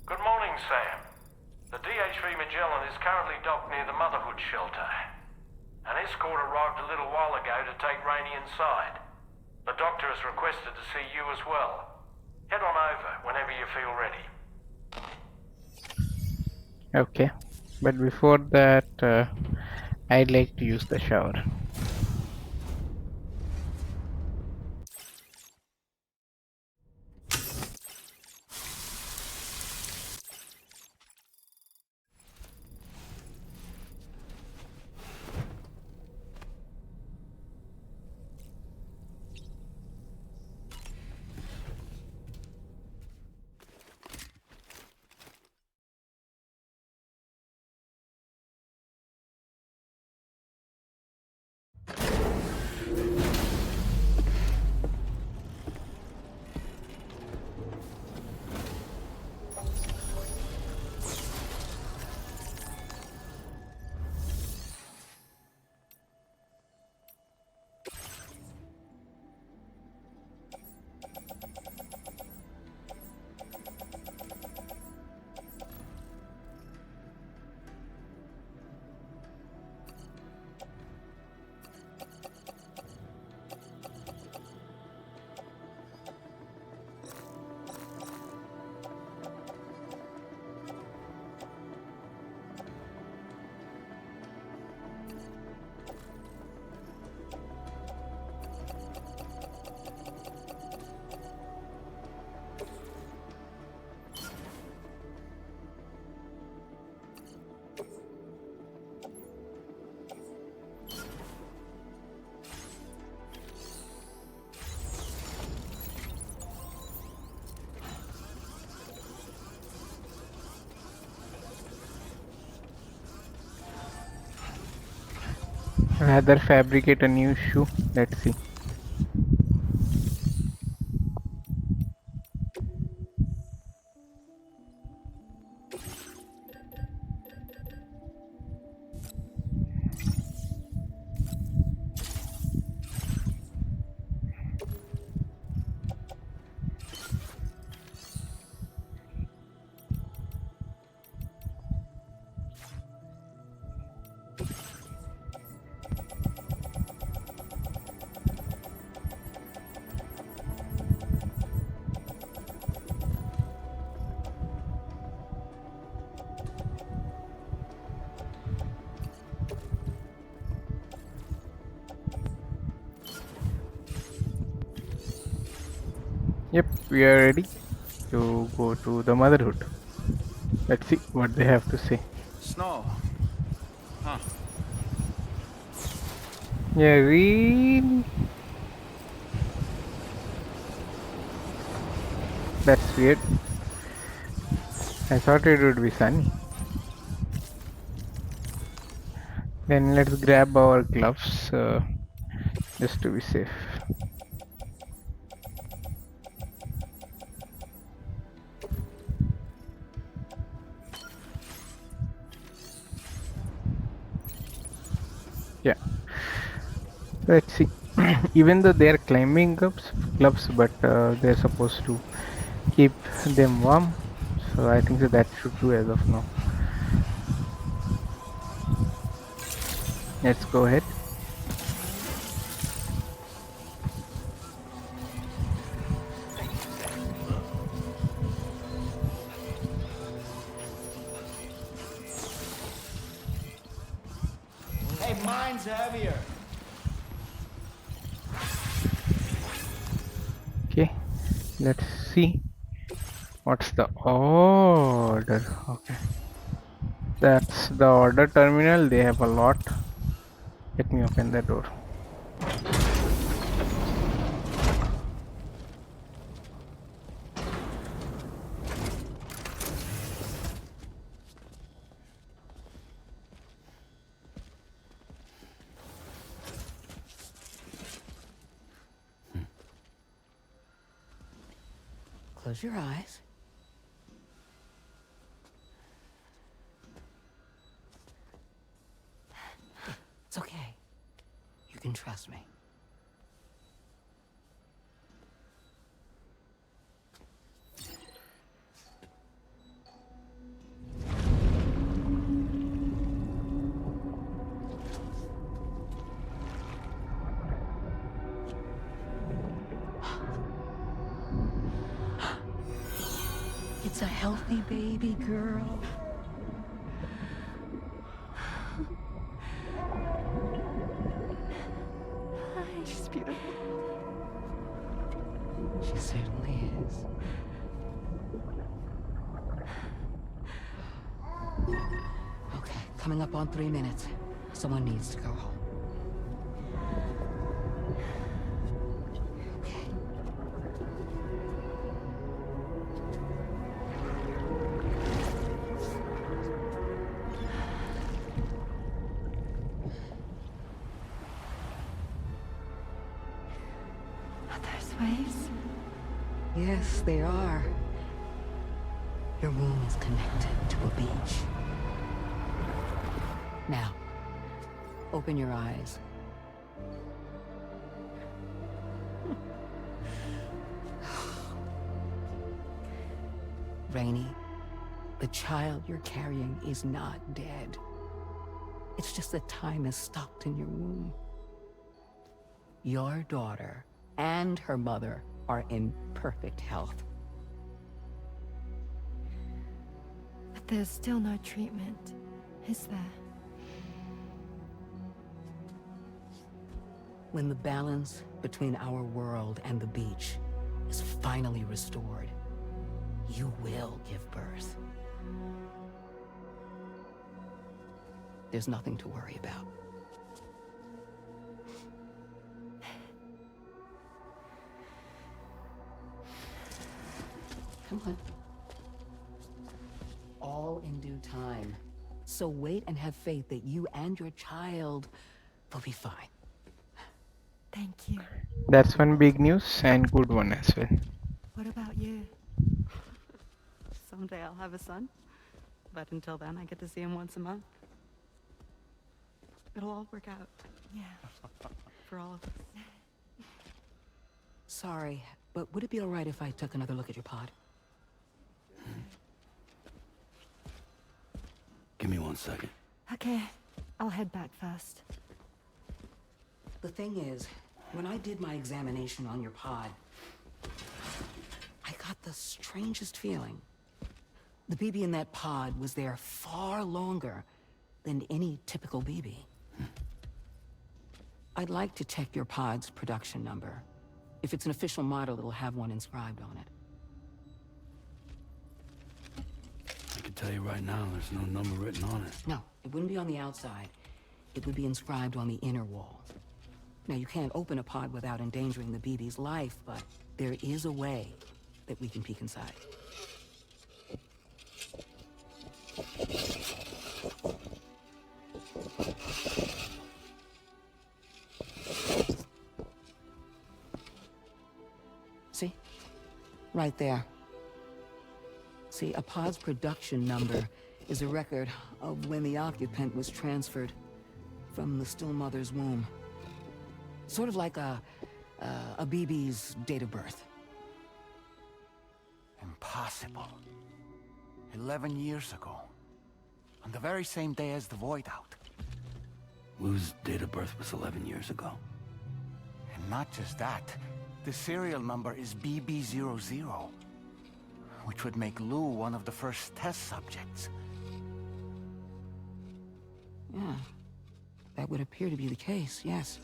Speaker 12: Good morning, Sam. The DH-3 Magellan is currently docked near the Motherhood shelter. An escort arrived a little while ago to take Rainey inside. The doctor has requested to see you as well. Head on over whenever you feel ready.
Speaker 2: Okay, but before that, I'd like to use the shower. Rather fabricate a new shoe. Let's see. Yep, we are ready to go to the motherhood. Let's see what they have to say.
Speaker 10: Snow. Huh.
Speaker 2: Yeah, really? That's weird. I thought it would be sunny. Then let's grab our gloves just to be safe. Yeah, let's see. Even though they're climbing gloves, but they're supposed to keep them warm. So I think that should do as of now. Let's go ahead.
Speaker 4: Hey, mine's heavier.
Speaker 2: Okay, let's see. What's the order? Okay, that's the order terminal. They have a lot. Let me open the door.
Speaker 13: Close your eyes. It's okay. You can trust me. It's a healthy baby girl. She's beautiful. She certainly is. Okay, coming up on 3 minutes. Someone needs to go home.
Speaker 5: Waves?
Speaker 13: Yes, they are. Your womb is connected to a beach. Now, open your eyes. Rainy, the child you're carrying is not dead. It's just that time is stopped in your womb. Your daughter and her mother are in perfect health.
Speaker 5: But there's still no treatment, is there?
Speaker 13: When the balance between our world and the beach is finally restored, you will give birth. There's nothing to worry about. Come on. All in due time. So wait and have faith that you and your child will be fine.
Speaker 5: Thank you.
Speaker 2: That's one big news and good one as well.
Speaker 5: What about you?
Speaker 14: Someday I'll have a son, but until then I get to see him once a month. It'll all work out.
Speaker 5: Yeah.
Speaker 14: For all of us.
Speaker 13: Sorry, but would it be all right if I took another look at your pod?
Speaker 9: Give me 1 second.
Speaker 5: Okay, I'll head back first.
Speaker 13: The thing is, when I did my examination on your pod, I got the strangest feeling. The BB in that pod was there far longer than any typical BB. I'd like to check your pod's production number. If it's an official model, it'll have one inscribed on it.
Speaker 9: I can tell you right now, there's no number written on it.
Speaker 13: No, it wouldn't be on the outside. It would be inscribed on the inner wall. Now, you can't open a pod without endangering the BB's life, but there is a way that we can peek inside. See? Right there. See, a pod's production number is a record of when the occupant was transferred from the still mother's womb. Sort of like a BB's date of birth.
Speaker 6: Impossible. 11 years ago. On the very same day as the Void Out.
Speaker 9: Lou's date of birth was 11 years ago.
Speaker 6: And not just that, the serial number is BB00, which would make Lou one of the first test subjects.
Speaker 13: Yeah, that would appear to be the case, yes.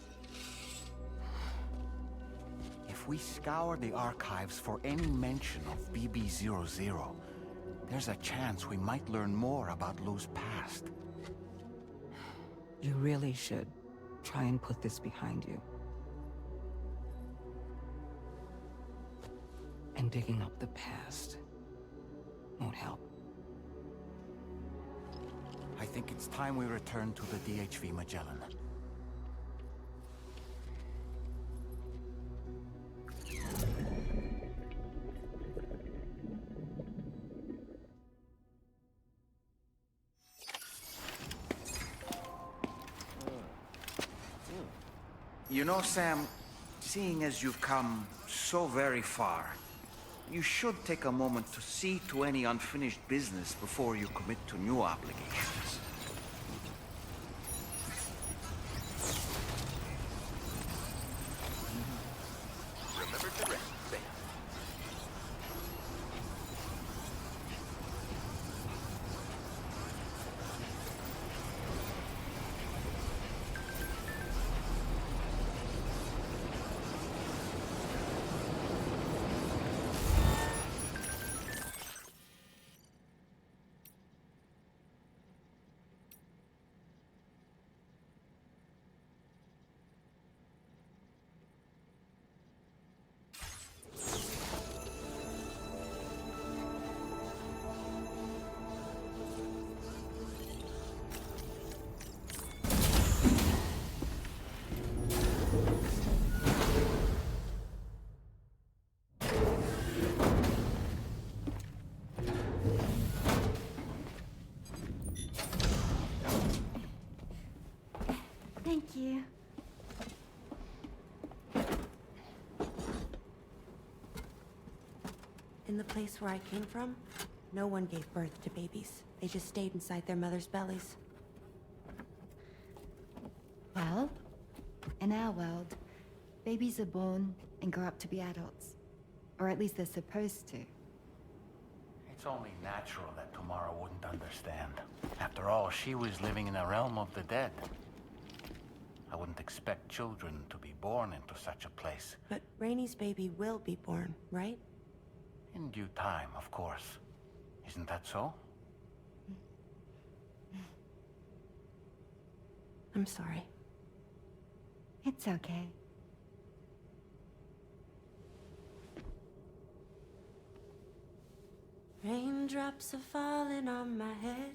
Speaker 6: If we scour the archives for any mention of BB00, there's a chance we might learn more about Lou's past.
Speaker 13: You really should try and put this behind you. And digging up the past won't help.
Speaker 6: I think it's time we return to the DHV Magellan. You know, Sam, seeing as you've come so very far, you should take a moment to see to any unfinished business before you commit to new obligations.
Speaker 8: Remember to rest, Sam.
Speaker 5: Thank you.
Speaker 15: In the place where I came from, no one gave birth to babies. They just stayed inside their mother's bellies.
Speaker 5: Well, in our world, babies are born and grow up to be adults. Or at least they're supposed to.
Speaker 6: It's only natural that Tamara wouldn't understand. After all, she was living in a realm of the dead. I wouldn't expect children to be born into such a place.
Speaker 15: But Rainey's baby will be born, right?
Speaker 6: In due time, of course. Isn't that so?
Speaker 15: I'm sorry.
Speaker 5: It's okay.
Speaker 15: Raindrops are falling on my head.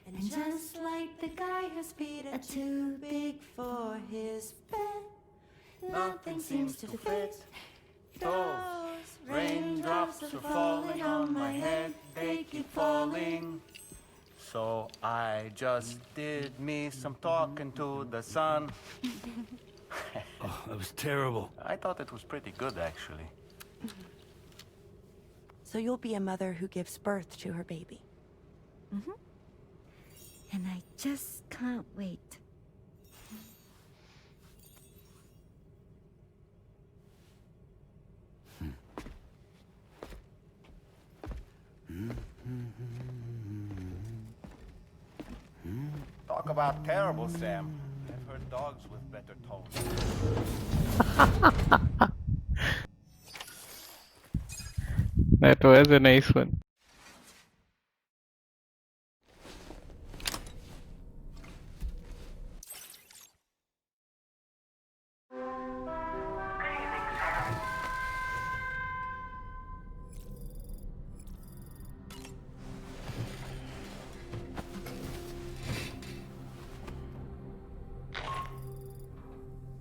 Speaker 15: And just like the guy whose feet are too big for his bed, nothing seems to fit. Those raindrops are falling on my head, they keep falling.
Speaker 6: So I just did me some talking to the sun.
Speaker 9: Oh, that was terrible.
Speaker 6: I thought it was pretty good, actually.
Speaker 15: So you'll be a mother who gives birth to her baby.
Speaker 5: Mm-hmm. And I just can't wait.
Speaker 6: Talk about terrible, Sam. I've heard dogs with better tones.
Speaker 2: That was a nice one.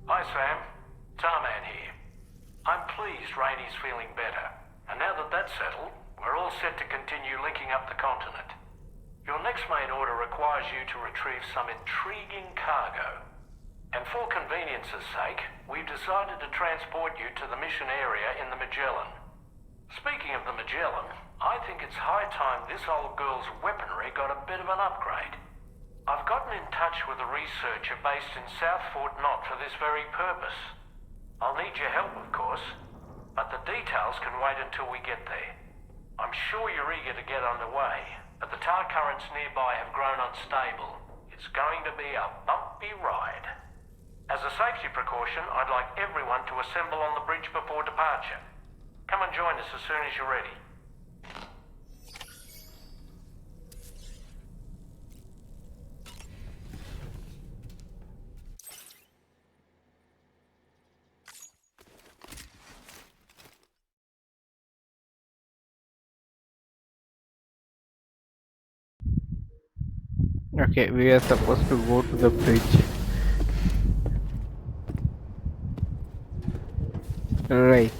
Speaker 12: Hi, Sam. Tarman here. I'm pleased Rainey's feeling better. And now that that's settled, we're all set to continue linking up the continent. Your next main order requires you to retrieve some intriguing cargo. And for convenience's sake, we've decided to transport you to the mission area in the Magellan. Speaking of the Magellan, I think it's high time this old girl's weaponry got a bit of an upgrade. I've gotten in touch with a researcher based in South Fort Knott for this very purpose. I'll need your help, of course, but the details can wait until we get there. I'm sure you're eager to get underway, but the tar currents nearby have grown unstable. It's going to be a bumpy ride. As a safety precaution, I'd like everyone to assemble on the bridge before departure. Come and join us as soon as you're ready.
Speaker 2: Okay, we are supposed to go to the bridge. Right,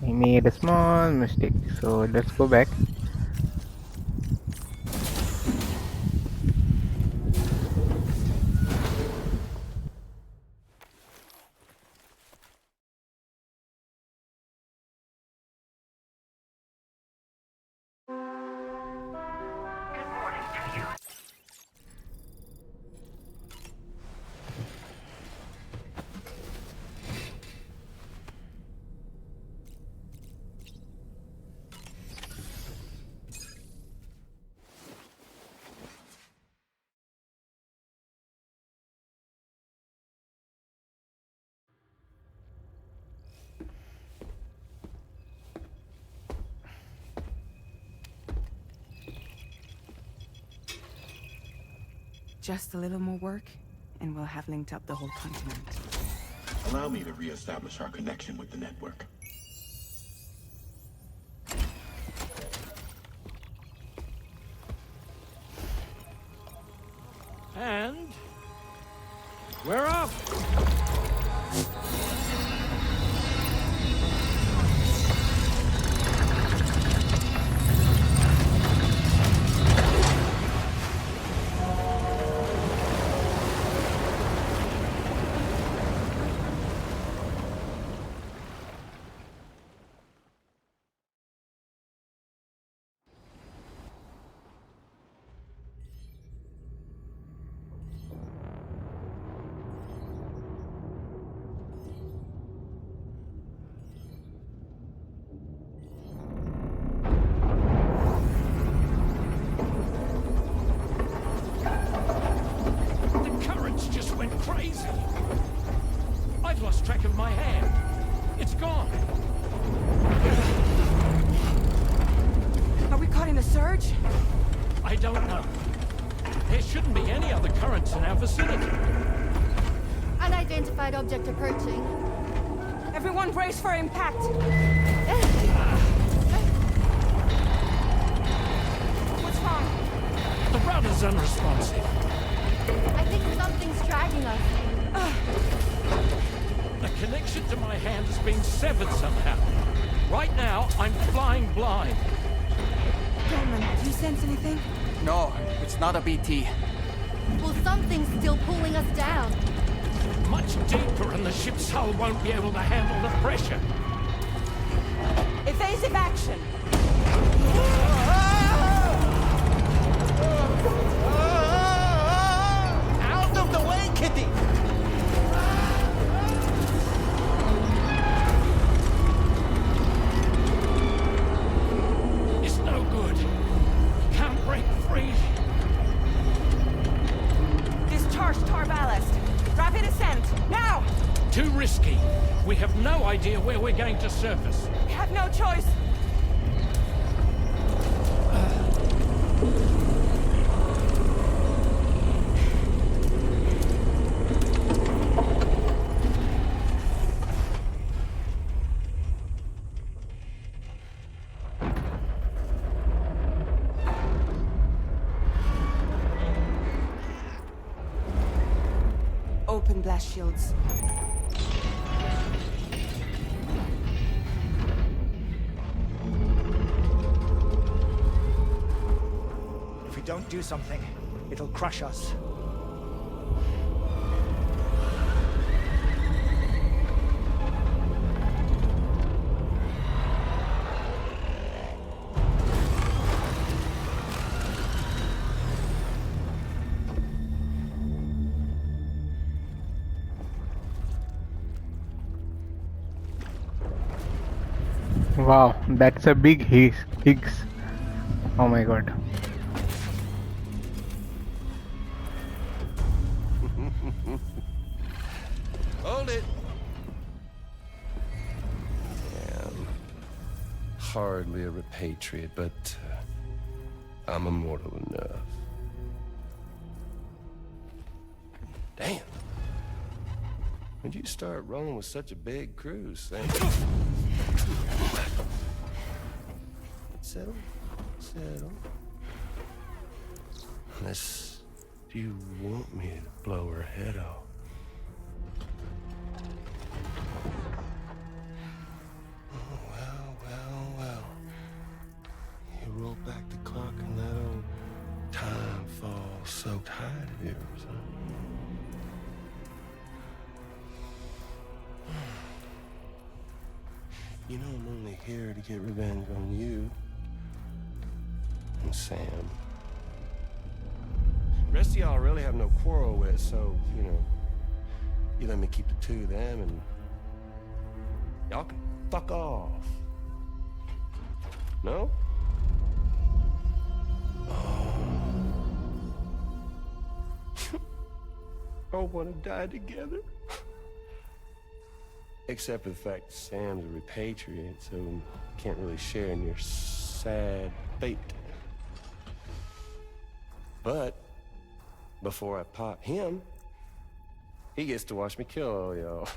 Speaker 2: we made a small mistake, so let's go back.
Speaker 7: Just a little more work, and we'll have linked up the whole continent.
Speaker 16: Allow me to re-establish our connection with the network.
Speaker 17: And we're off! Crazy! I've lost track of my hand. It's gone.
Speaker 7: Are we caught in a surge?
Speaker 17: I don't know. There shouldn't be any other currents in our vicinity.
Speaker 5: Unidentified object approaching.
Speaker 7: Everyone brace for impact. What's wrong?
Speaker 17: The rudder's unresponsive.
Speaker 5: I think something's dragging us.
Speaker 17: The connection to my hand has been severed somehow. Right now, I'm flying blind.
Speaker 7: Gilman, do you sense anything?
Speaker 18: No, it's not a BT.
Speaker 5: Well, something's still pulling us down.
Speaker 17: Much deeper, and the ship's hull won't be able to handle the pressure.
Speaker 7: Evasive action!
Speaker 17: Out of the way, Kitty! It's no good. Can't break free.
Speaker 7: Discharge tar ballast. Rapid ascent, now!
Speaker 17: too risky. We have no idea where we're going to surface.
Speaker 7: We have no choice. Open blast shields.
Speaker 4: If we don't do something, it'll crush us.
Speaker 2: Wow, that's a big Higgs. Oh my god.
Speaker 19: Hold it. I'm hardly a repatriate, but I'm immortal enough. Damn. When'd you start rolling with such a big crew, Sam? Settle. Unless you want me to blow her head off. Well. You roll back the clock and that old time fall soaked hide of yours, huh? You know I'm only here to get revenge on you and Sam. Rest of y'all really have no quarrel with, so, you let me keep the two of them and y'all can fuck off. No? All wanna die together? Except for the fact Sam's a repatriate, so can't really share in your sad fate. But before I pop him, he gets to watch me kill all y'all.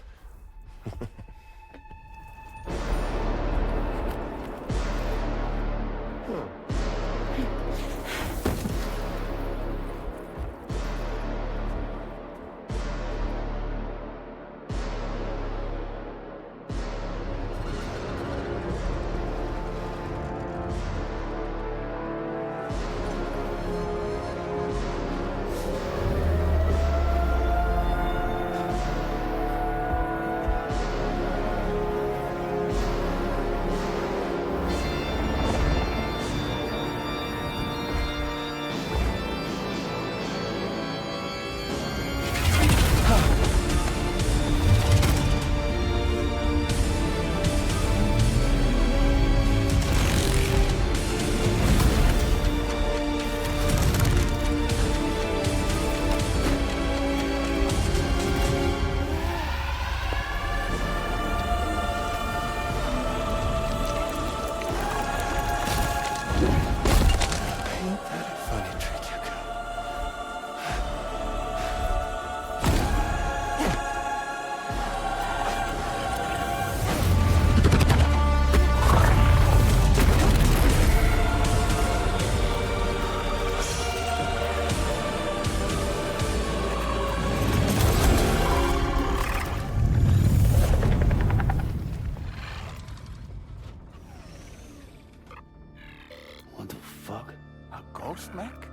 Speaker 10: Ghost mech?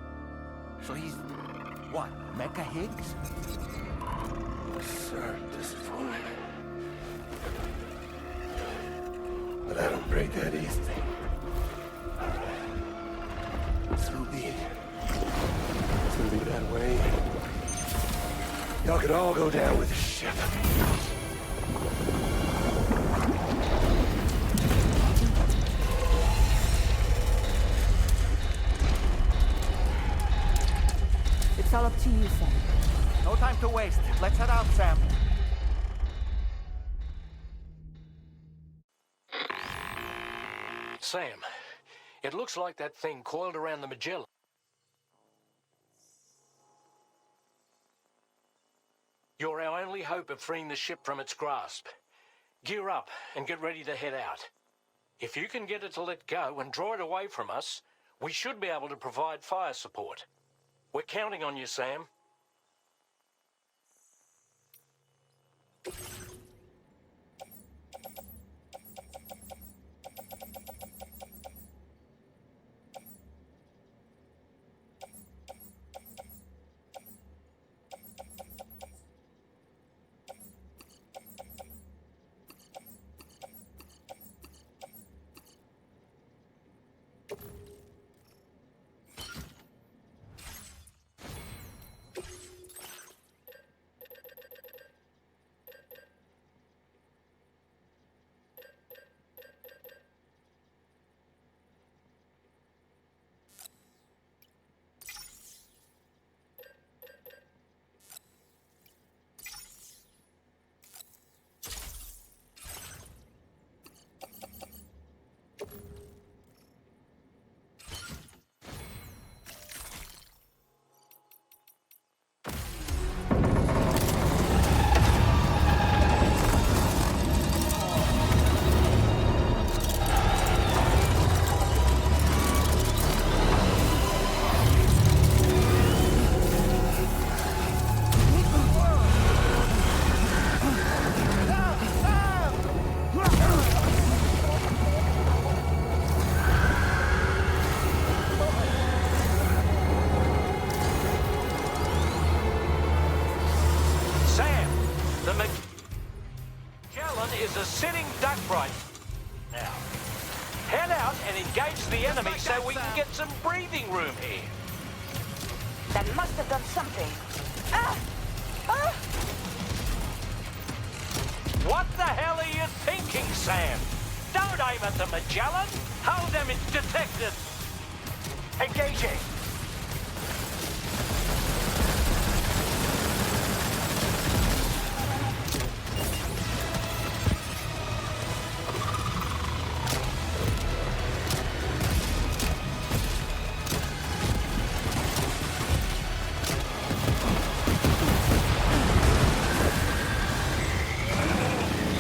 Speaker 10: So he's, what, Mecha Higgs?
Speaker 19: Sir, disappointed. But I don't break that easy. So be it. It's gonna be that way. Y'all could all go down with the ship.
Speaker 7: It's all up to you, Sam.
Speaker 10: No time to waste. Let's head out, Sam.
Speaker 12: Sam, it looks like that thing coiled around the Magellan. You're our only hope of freeing the ship from its grasp. Gear up and get ready to head out. If you can get it to let go and draw it away from us, we should be able to provide fire support. We're counting on you, Sam. Sam, the Magellan is a sitting duck right now. Head out and engage the enemy so we can get some breathing room here.
Speaker 7: That must have done something. Ah! Ah!
Speaker 12: What the hell are you thinking, Sam? Don't aim at the Magellan. Hold them detected. Engaging.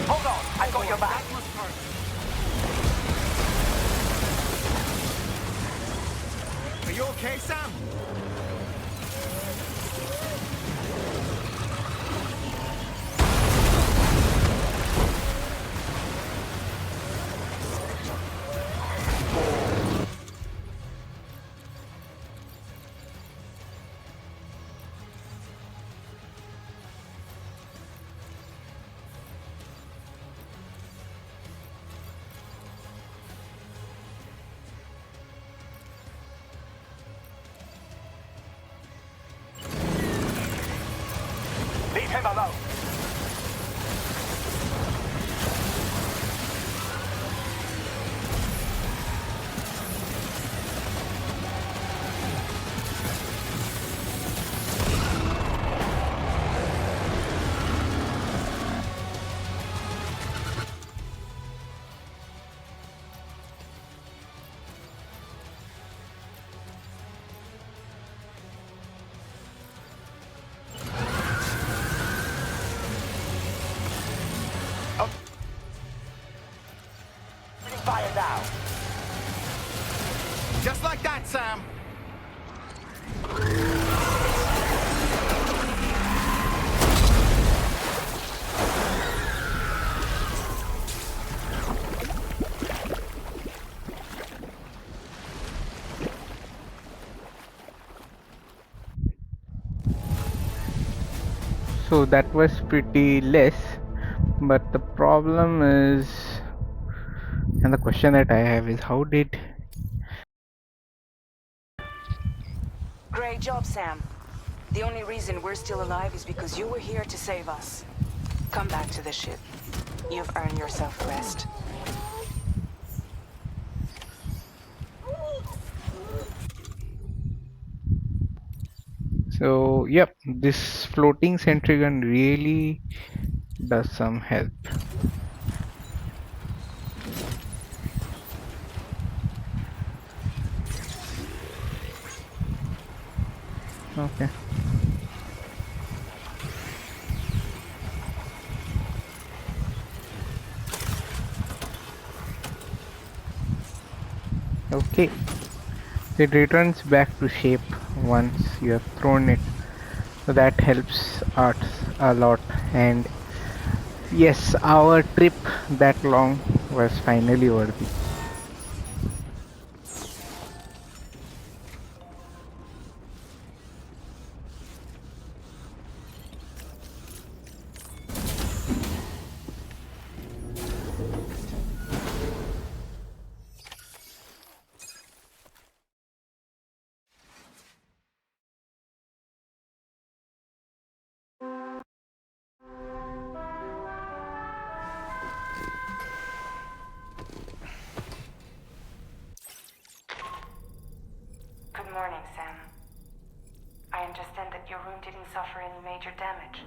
Speaker 7: Hold on, I got your back.
Speaker 4: Are you okay, Sam?
Speaker 12: Leave him alone. Fire now.
Speaker 4: Just like that, Sam.
Speaker 2: So that was pretty less, but the problem is, and the question that I have is, how did...
Speaker 7: Great job, Sam. The only reason we're still alive is because you were here to save us. Come back to the ship. You've earned yourself a rest.
Speaker 2: So yep, this floating sentry gun really does some help. Okay. Okay. It returns back to shape once you have thrown it. So that helps us a lot. And yes, our trip that long was finally worthy.
Speaker 7: Good morning, Sam. I understand that your room didn't suffer any major damage.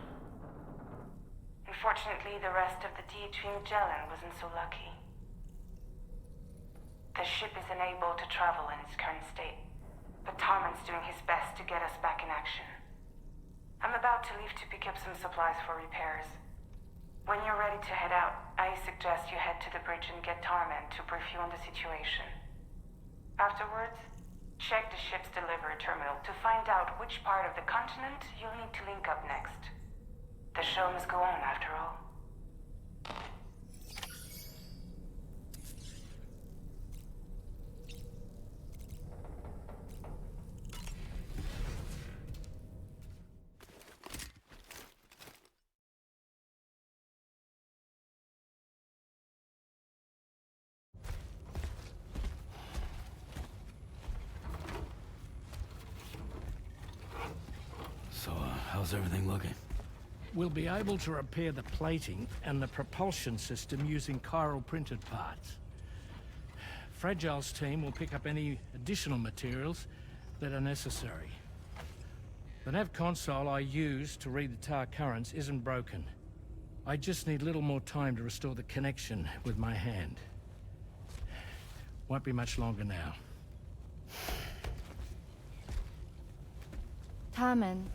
Speaker 7: Unfortunately, the rest of the DHV Magellan wasn't so lucky. The ship is unable to travel in its current state, but Tarman's doing his best to get us back in action. I'm about to leave to pick up some supplies for repairs. When you're ready to head out, I suggest you head to the bridge and get Tarman to brief you on the situation. Afterwards, check the ship's delivery terminal to find out which part of the continent you'll need to link up next. The show must go on, after all.
Speaker 9: So, how's everything looking?
Speaker 17: We'll be able to repair the plating and the propulsion system using chiral printed parts. Fragile's team will pick up any additional materials that are necessary. The nav console I use to read the tar currents isn't broken. I just need a little more time to restore the connection with my hand. Won't be much longer now.
Speaker 5: Tarman.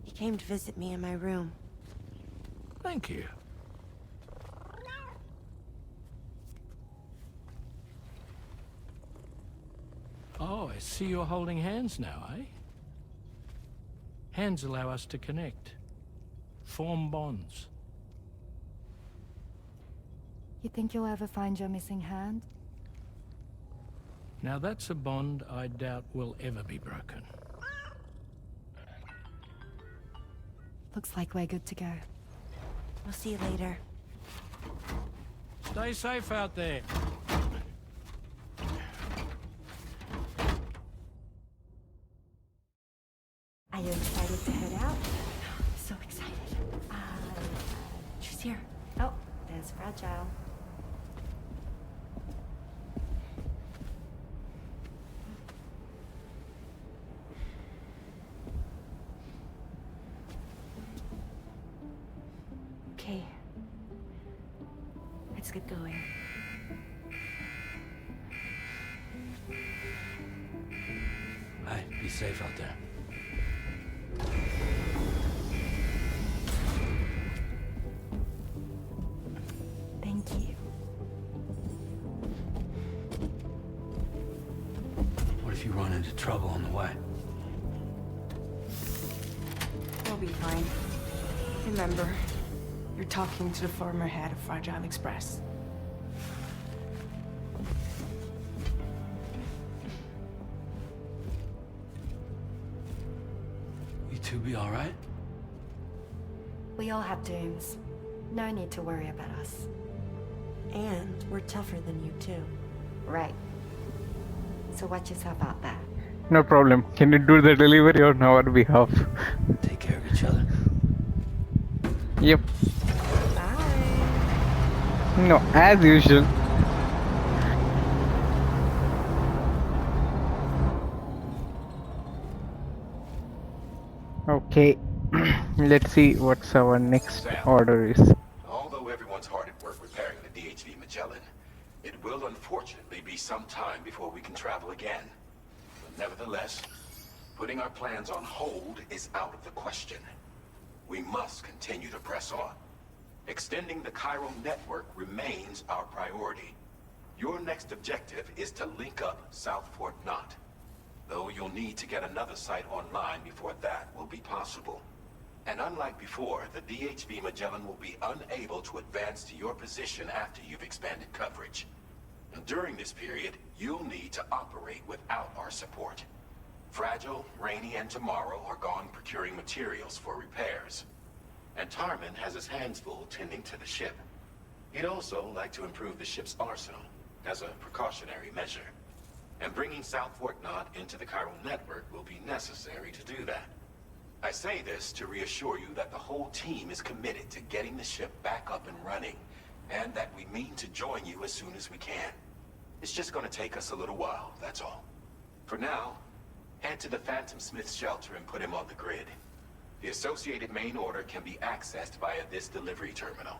Speaker 15: He came to visit me in my room.
Speaker 17: Thank you. Oh, I see you're holding hands now, eh? Hands allow us to connect. Form bonds.
Speaker 5: You think you'll ever find your missing hand?
Speaker 17: Now that's a bond I doubt will ever be broken.
Speaker 5: Looks like we're good to go.
Speaker 15: We'll see you later.
Speaker 17: Stay safe out there.
Speaker 15: Are you excited to head out? So excited. She's here.
Speaker 5: Oh, there's Fragile.
Speaker 15: Okay. Let's get going.
Speaker 9: Hey, be safe out there.
Speaker 5: Thank you.
Speaker 9: What if you run into trouble on the way?
Speaker 7: We'll be fine. Remember, you're talking to the former head of Fragile Express.
Speaker 9: You two be all right?
Speaker 5: We all have dooms. No need to worry about us.
Speaker 15: And we're tougher than you too.
Speaker 5: Right. So watch yourself out there.
Speaker 2: No problem. Can you do the delivery on our behalf?
Speaker 9: Take care of each other.
Speaker 2: Yep.
Speaker 15: Bye.
Speaker 2: No, as usual. Okay. Let's see what's our next order is.
Speaker 16: Although everyone's hard at work repairing the DHV Magellan, it will unfortunately be some time before we can travel again. But nevertheless, putting our plans on hold is out of the question. We must continue to press on. Extending the chiral network remains our priority. Your next objective is to link up South Fort Knot. Though you'll need to get another site online before that will be possible. And unlike before, the DHV Magellan will be unable to advance to your position after you've expanded coverage. And during this period, you'll need to operate without our support. Fragile, Rainey, and Tomorrow are gone procuring materials for repairs. And Tarman has his hands full tending to the ship. He'd also like to improve the ship's arsenal as a precautionary measure. And bringing South Fort Knot into the chiral network will be necessary to do that. I say this to reassure you that the whole team is committed to getting the ship back up and running, and that we mean to join you as soon as we can. It's just going to take us a little while, that's all. For now, head to the Phantom Smith shelter and put him on the grid. The associated main order can be accessed via this delivery terminal.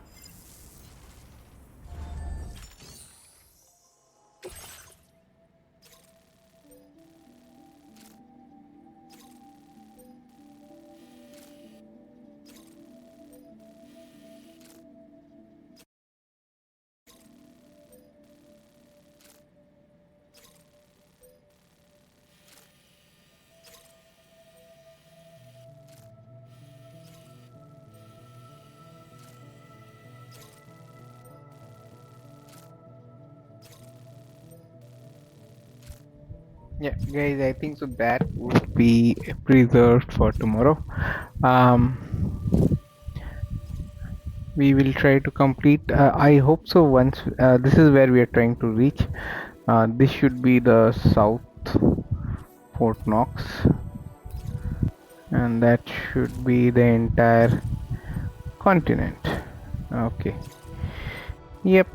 Speaker 2: Yeah, guys, I think so that would be preserved for tomorrow. We will try to complete. I hope so. Once this is where we are trying to reach. This should be the South Fort Knox, and that should be the entire continent. Okay. Yep.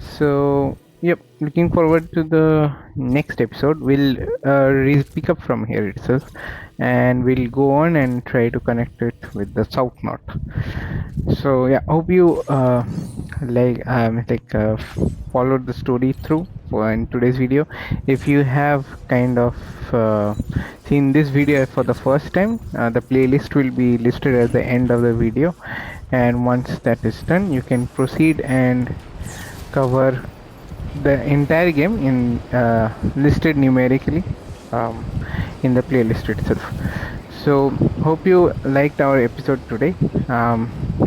Speaker 2: So yep, looking forward to the next episode. We'll pick up from here itself, and we'll go on and try to connect it with the South Knot. So yeah, hope you followed the story through in today's video. If you have kind of seen this video for the first time, the playlist will be listed at the end of the video, and once that is done, you can proceed and cover the entire game in listed numerically in the playlist itself. So hope you liked our episode today.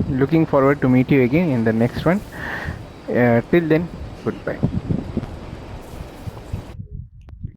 Speaker 2: Looking forward to meet you again in the next one. Till then, goodbye.